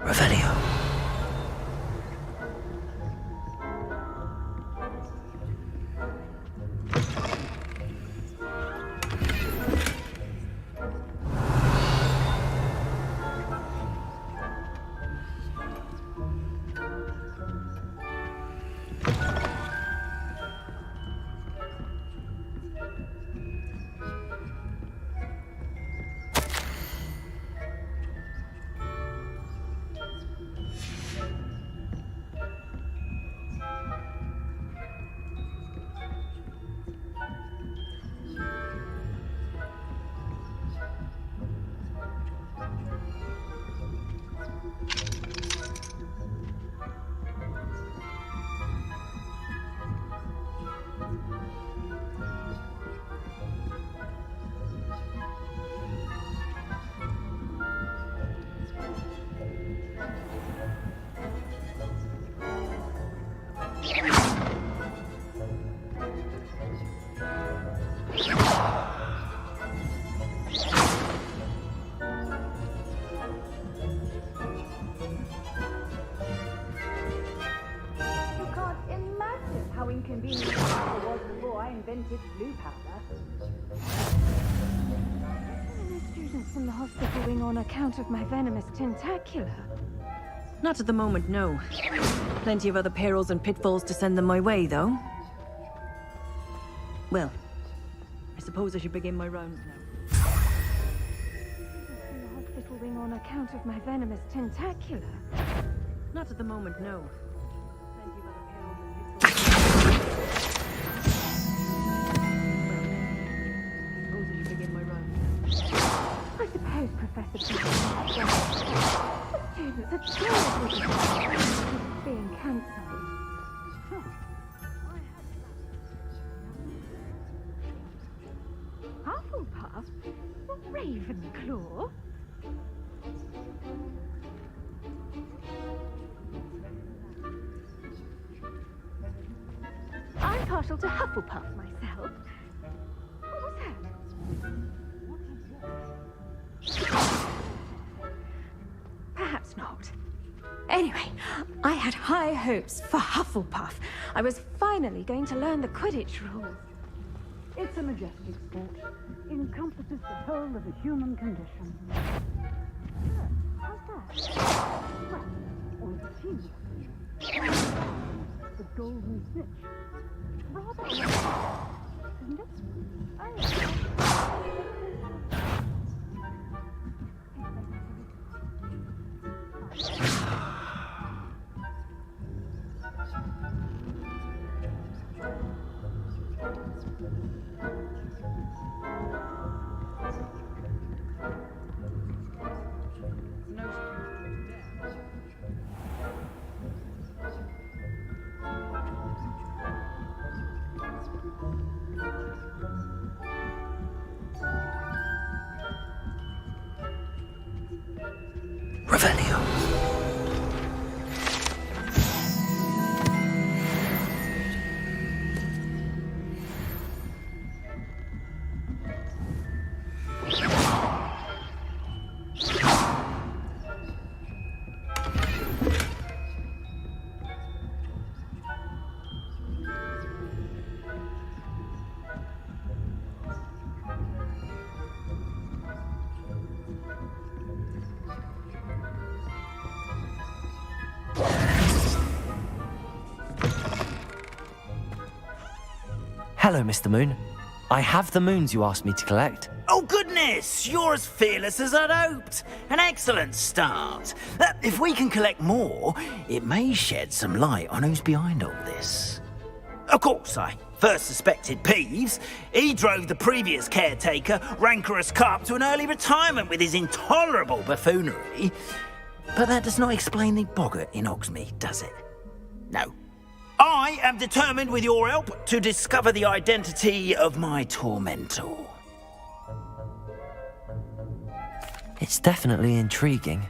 Revelio. invented blue powder. Any students in the hospital wing on account of my venomous tentacular? Not at the moment, no. Plenty of other perils and pitfalls to send them my way, though. Well, I suppose I should begin my rounds now. In the hospital wing on account of my venomous tentacular? Not at the moment, no. Plenty of other perils and pitfalls. Well, I suppose I should begin my rounds now. I suppose Professor the students are terrible being cancelled. Hufflepuff? Ravenclaw? I'm partial to Hufflepuff myself. What was that? Perhaps not. Anyway, I had high hopes for Hufflepuff. I was finally going to learn the Quidditch rules. It's a majestic sport. Encompasses the whole of the human condition. How's that? Well, or the team. The golden snitch. Rather, isn't it? Oh. Revelio. Hello, Mr. Moon. I have the moons you asked me to collect. Oh, goodness! You're as fearless as I'd hoped. An excellent start. If we can collect more, it may shed some light on who's behind all this. Of course, I first suspected Peeves. He drove the previous caretaker, Rancorous Carp, to an early retirement with his intolerable buffoonery. But that does not explain the boggart in Hogsmeade, does it? No. I am determined, with your help, to discover the identity of my tormentor. It's definitely intriguing.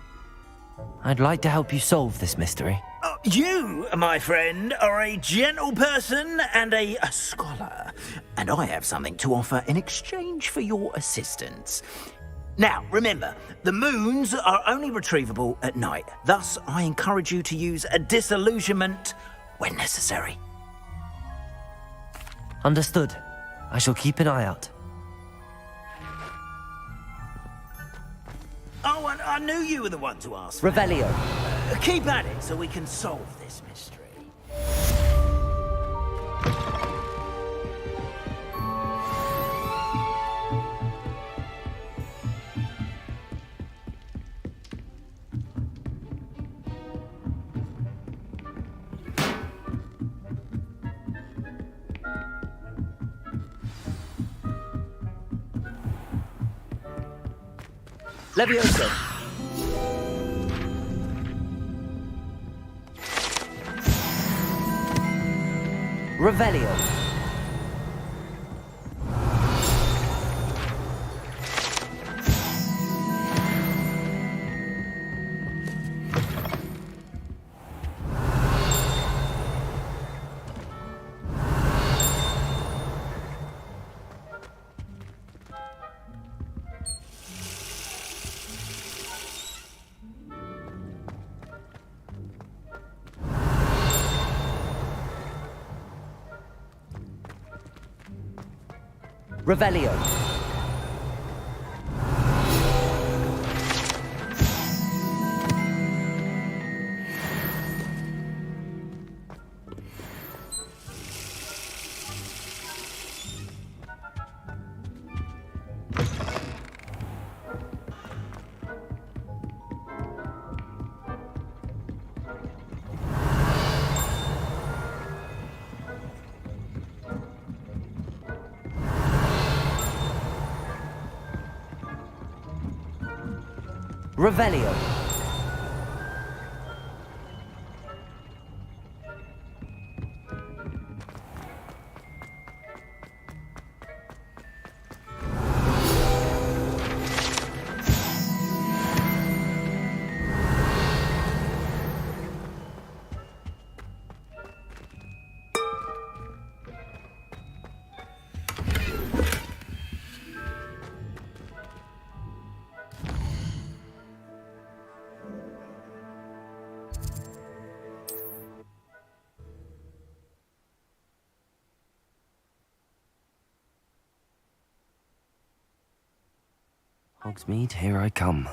I'd like to help you solve this mystery. You, my friend, are a gentle person and a scholar, and I have something to offer in exchange for your assistance. Now, remember, the moons are only retrievable at night. Thus, I encourage you to use a disillusionment when necessary. Understood. I shall keep an eye out. Oh, and I knew you were the one to ask. Revelio. Keep at it so we can solve this mystery. Levioso. Revelio. Revelio. Revelio. Hogsmeade, here I come.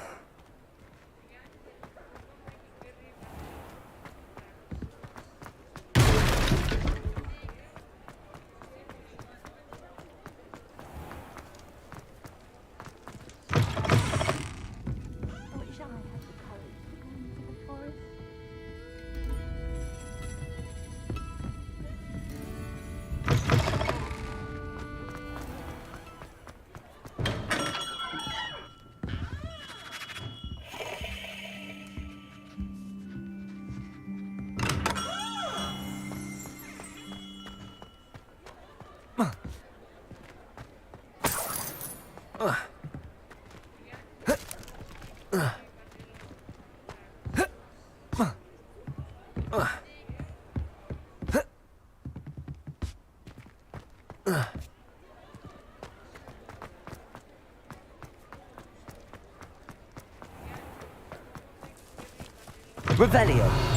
Revelio.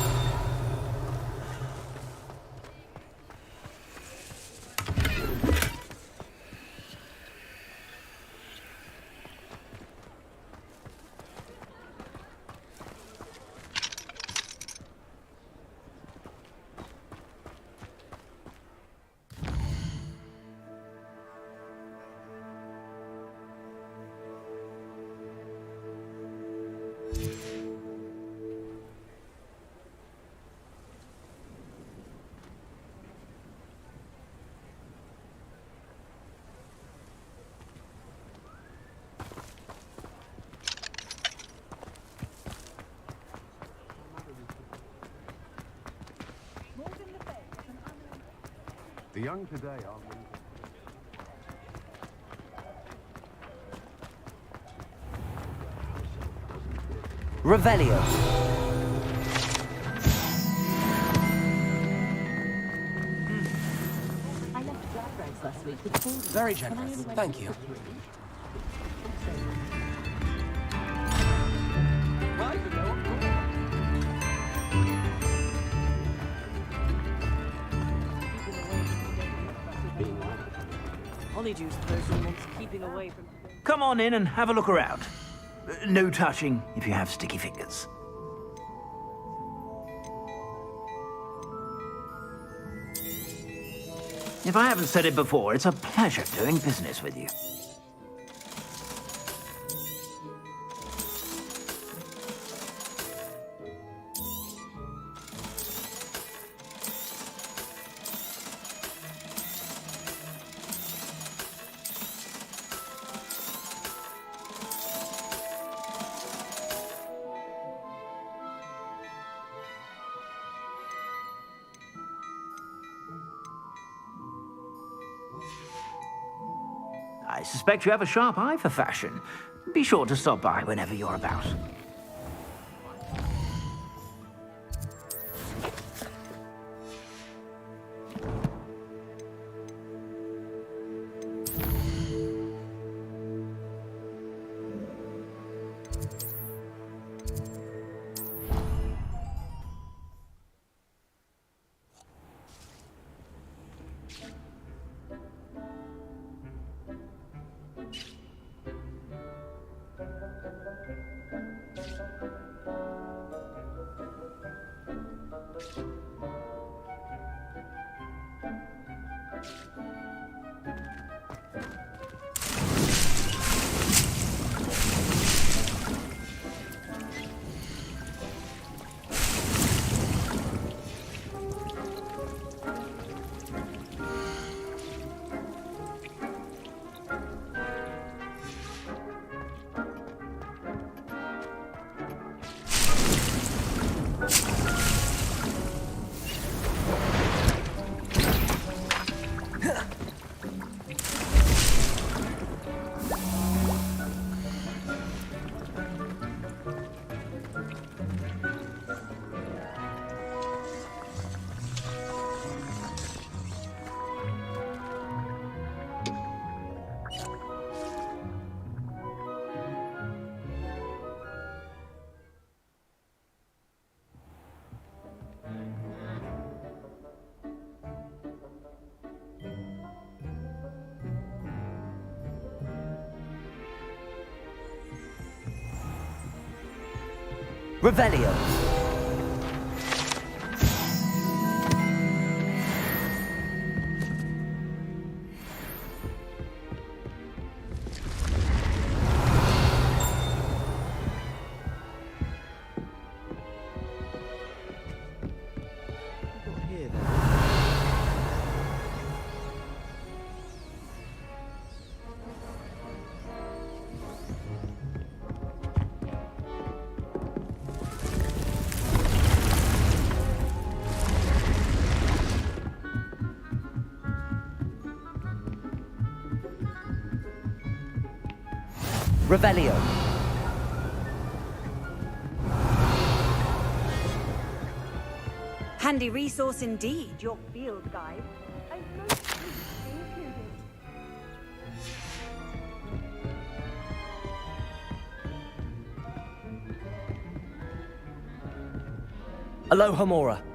The young today are... Revelio. I left black rice last week with 4 Very generous. Thank you. Honeydew person wants keeping away from... Come on in and have a look around. No touching if you have sticky fingers. If I haven't said it before, it's a pleasure doing business with you. I suspect you have a sharp eye for fashion. Be sure to stop by whenever you're about. Revelio. Revelio. Handy resource indeed, your field guide. Aloha Mora.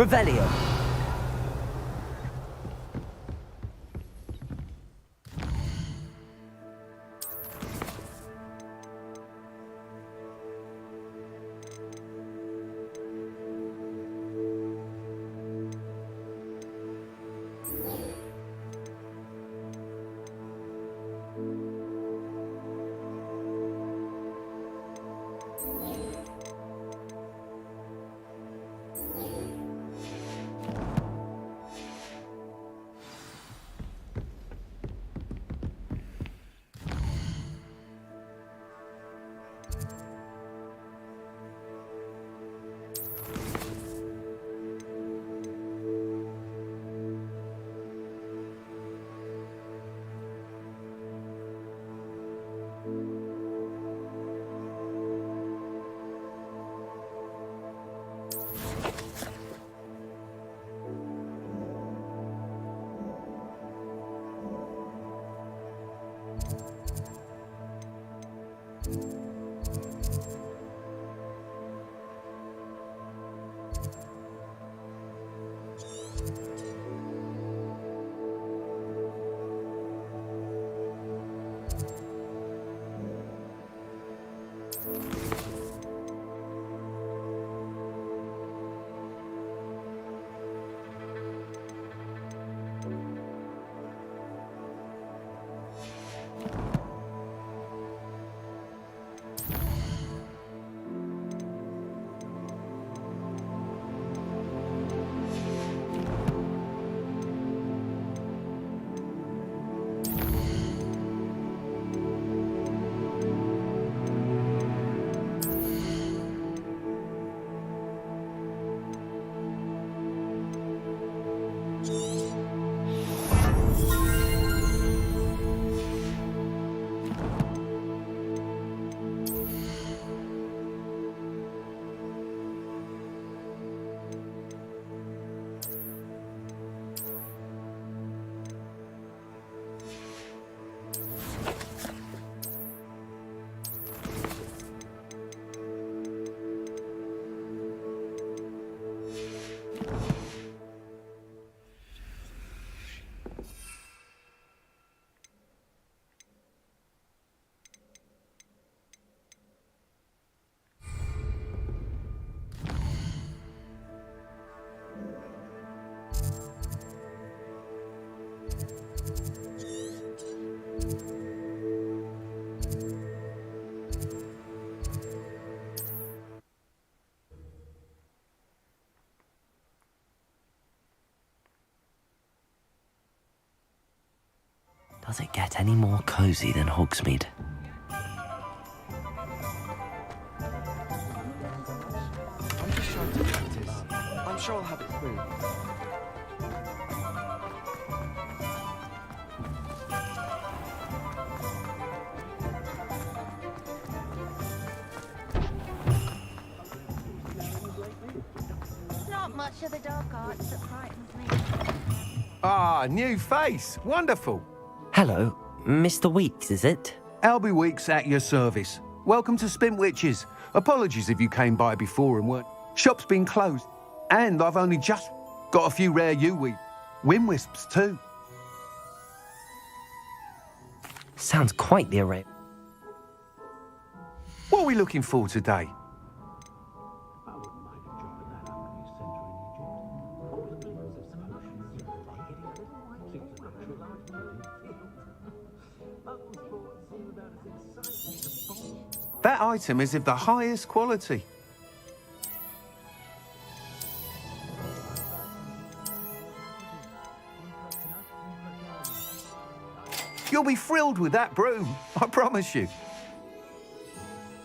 Revelio. Does it get any more cozy than Hogsmeade? I'm just trying to practice. I'm sure I'll have it through. Not much of the dark arts that frightens me. Ah, new face. Wonderful. Hello, Mr. Weeks, is it? Albie Weeks at your service. Welcome to Spintwitches. Apologies if you came by before and weren't. Shop's been closed. And I've only just got a few rare Uwe. Windwisps too. Sounds quite the array. What are we looking for today? That item is of the highest quality. You'll be thrilled with that broom, I promise you.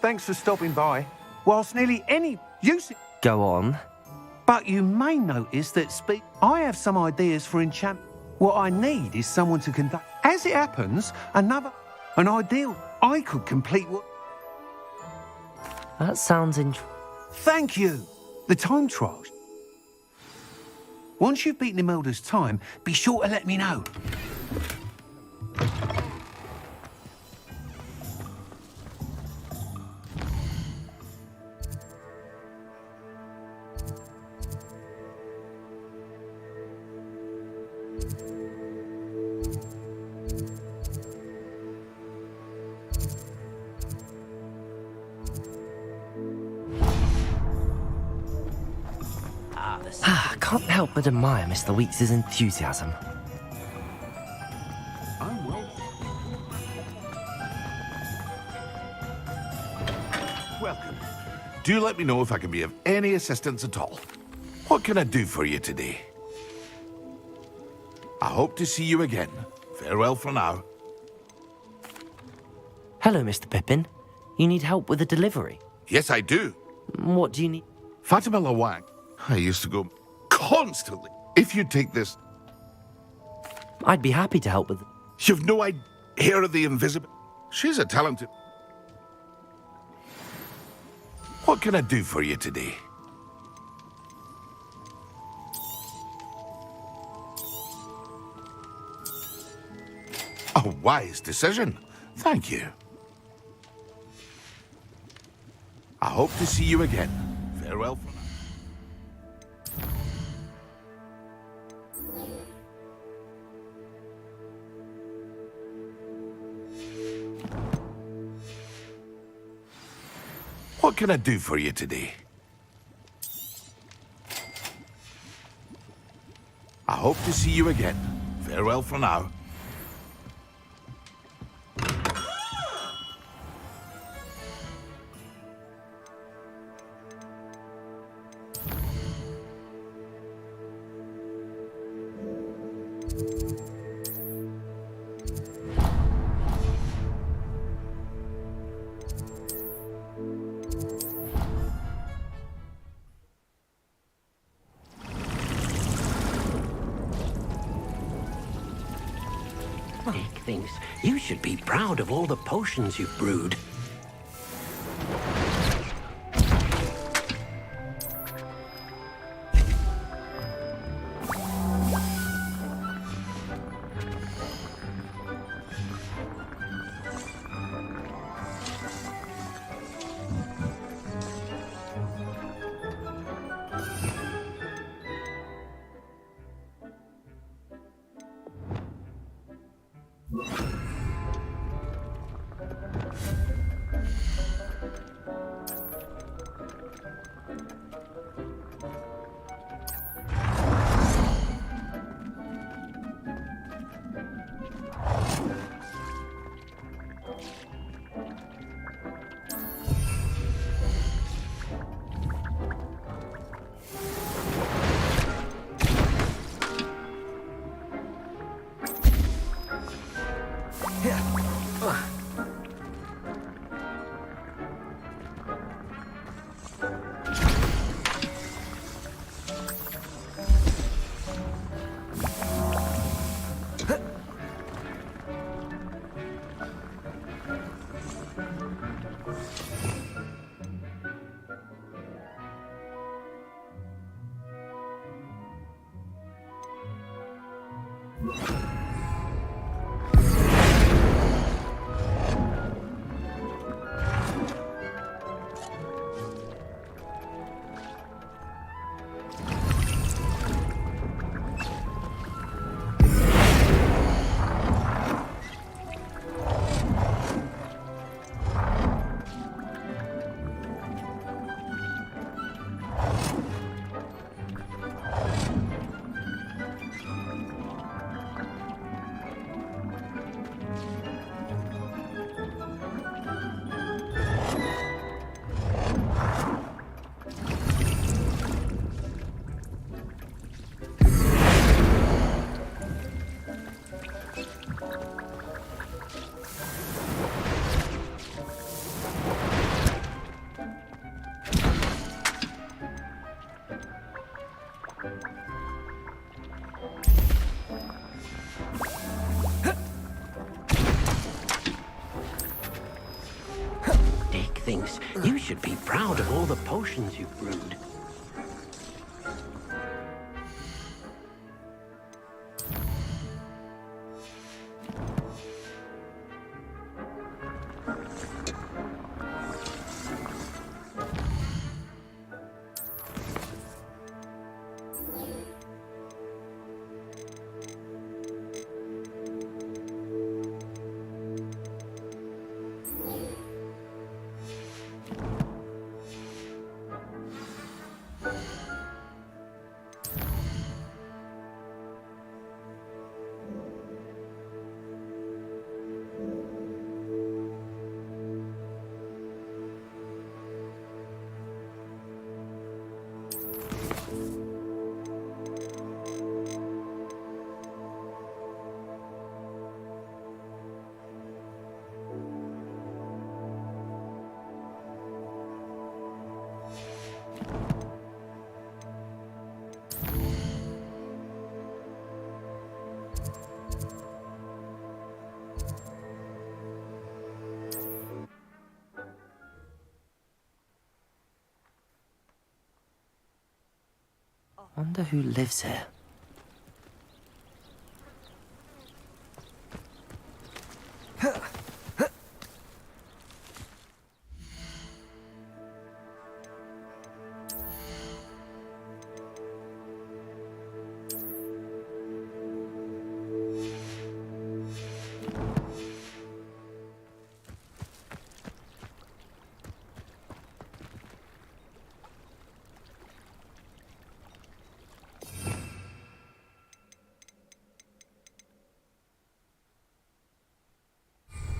Thanks for stopping by. Whilst nearly any use it. Go on. But you may notice that I have some ideas for enchant. What I need is someone to conduct. As it happens, an ideal I could complete what. That sounds Thank you. The time trials. Once you've beaten Imelda's time, be sure to let me know. I can't help but admire Mr. Weeks' enthusiasm. Welcome. Do let me know if I can be of any assistance at all. What can I do for you today? I hope to see you again. Farewell for now. Hello, Mr. Pippin. You need help with a delivery? Yes, I do. What do you need? Fatima Lawang. I used to go constantly. If you take this... I'd be happy to help with it. You've no idea of the invisible... She's a talented... What can I do for you today? A wise decision. Thank you. I hope to see you again. Farewell for now. What can I do for you today? I hope to see you again. Farewell for now. Nick thinks you should be proud of all the potions you've brewed. thinks you should be proud of all the potions you've brewed. Wonder who lives here.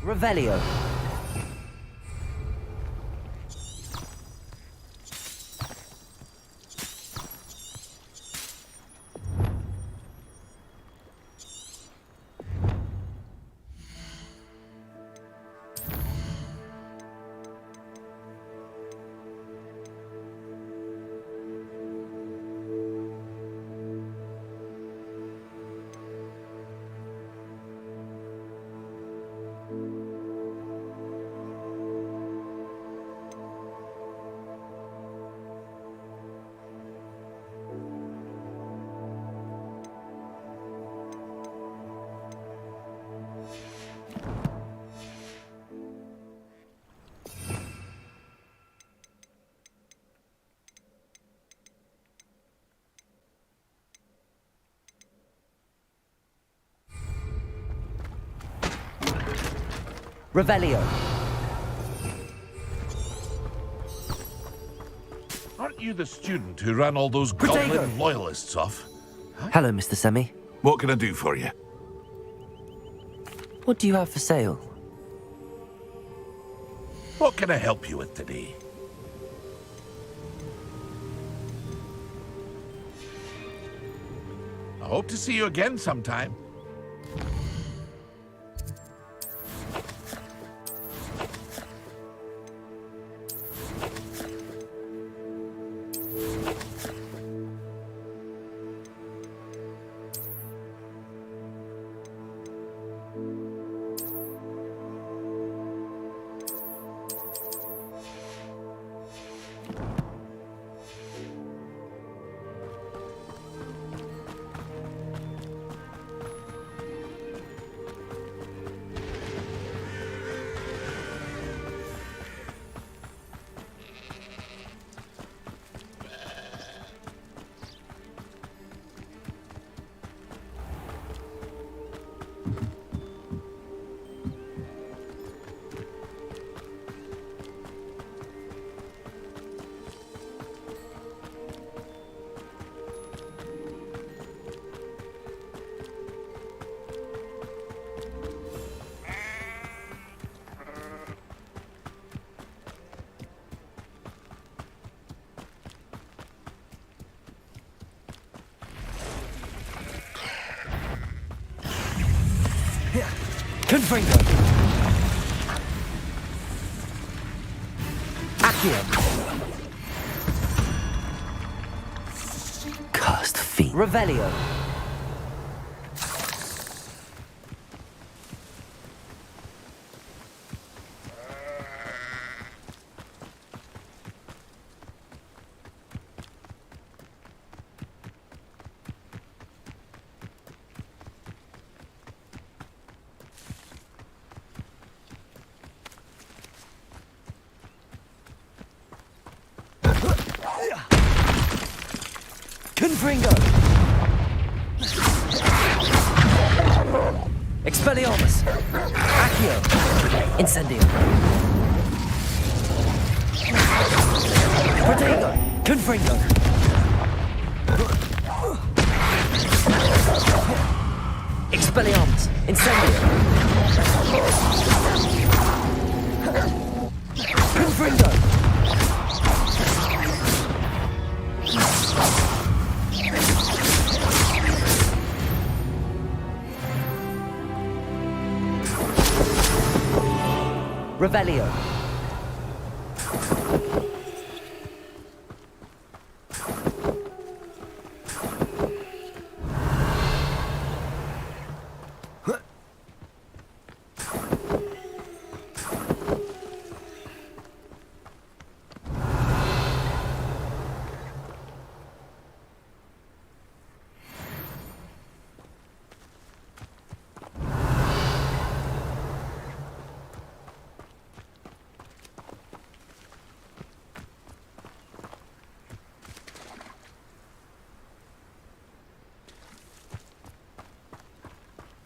Revelio. Revelio. Aren't you the student who ran all those goblin loyalists off? Hello, Mr. Semi. What can I do for you? What do you have for sale? What can I help you with today? I hope to see you again sometime. Confringo. Accio. Cursed fiend. Revelio. Confringo! Expelliarmus! Accio! Incendio! Protego! Confringo! Expelliarmus! Incendio! Confringo! Revelio.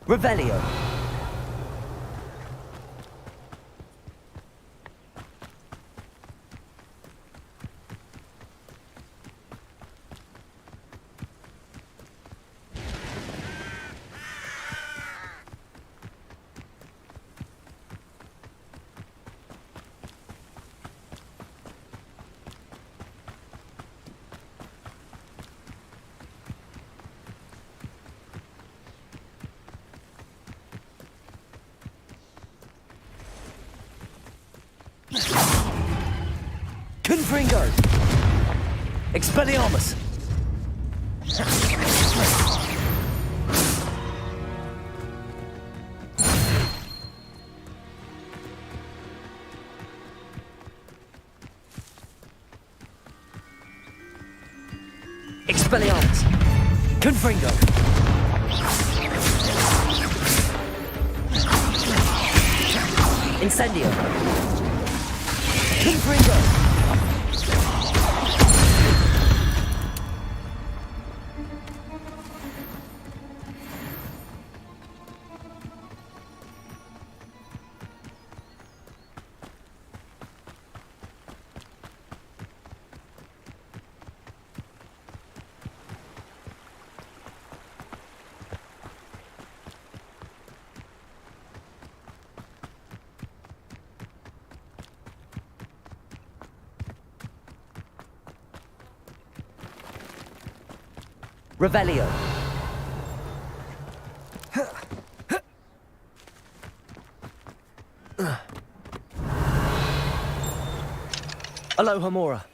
Revelio. Confringo! Expelliarmus! Expelliarmus! Confringo! Incendio! Confringo! Revelio. Aloha Mora.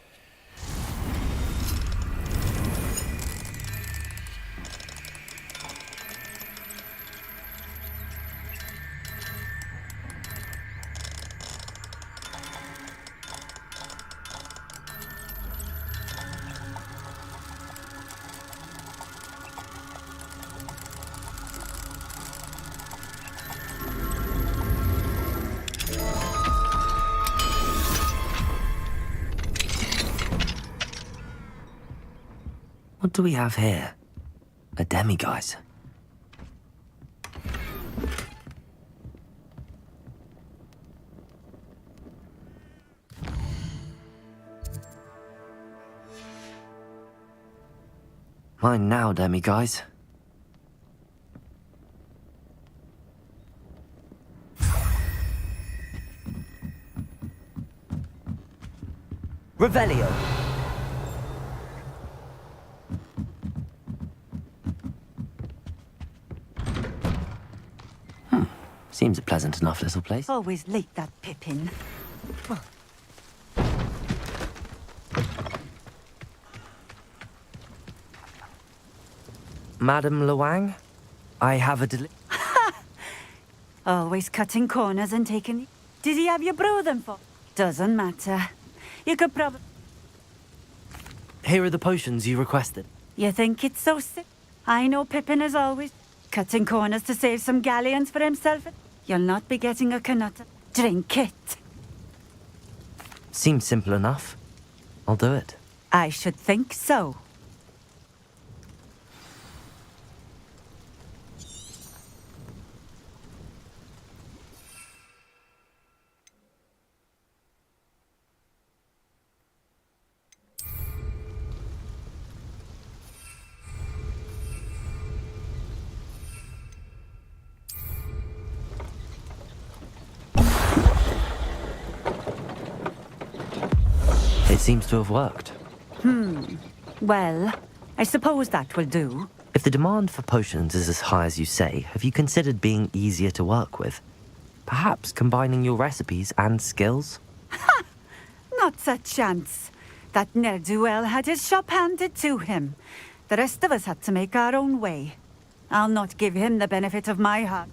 What do we have here? A demiguise. Mine now, demiguise. Revelio. Seems a pleasant enough little place. Always late, that Pippin. Madame Luang, I have a Always cutting corners and taking... Did he have your brew them for? Doesn't matter. You could probably... Here are the potions you requested. You think it's so sick? I know Pippin is always cutting corners to save some galleons for himself. You'll not be getting a canutta. Drink it. Seems simple enough. I'll do it. I should think so. It seems to have worked. Well, I suppose that will do. If the demand for potions is as high as you say, have you considered being easier to work with? Perhaps combining your recipes and skills? Not a chance. That ne'er-do-well had his shop handed to him. The rest of us had to make our own way. I'll not give him the benefit of my heart.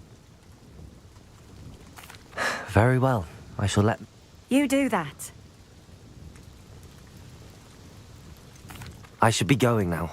Very well. I shall let... You do that. I should be going now.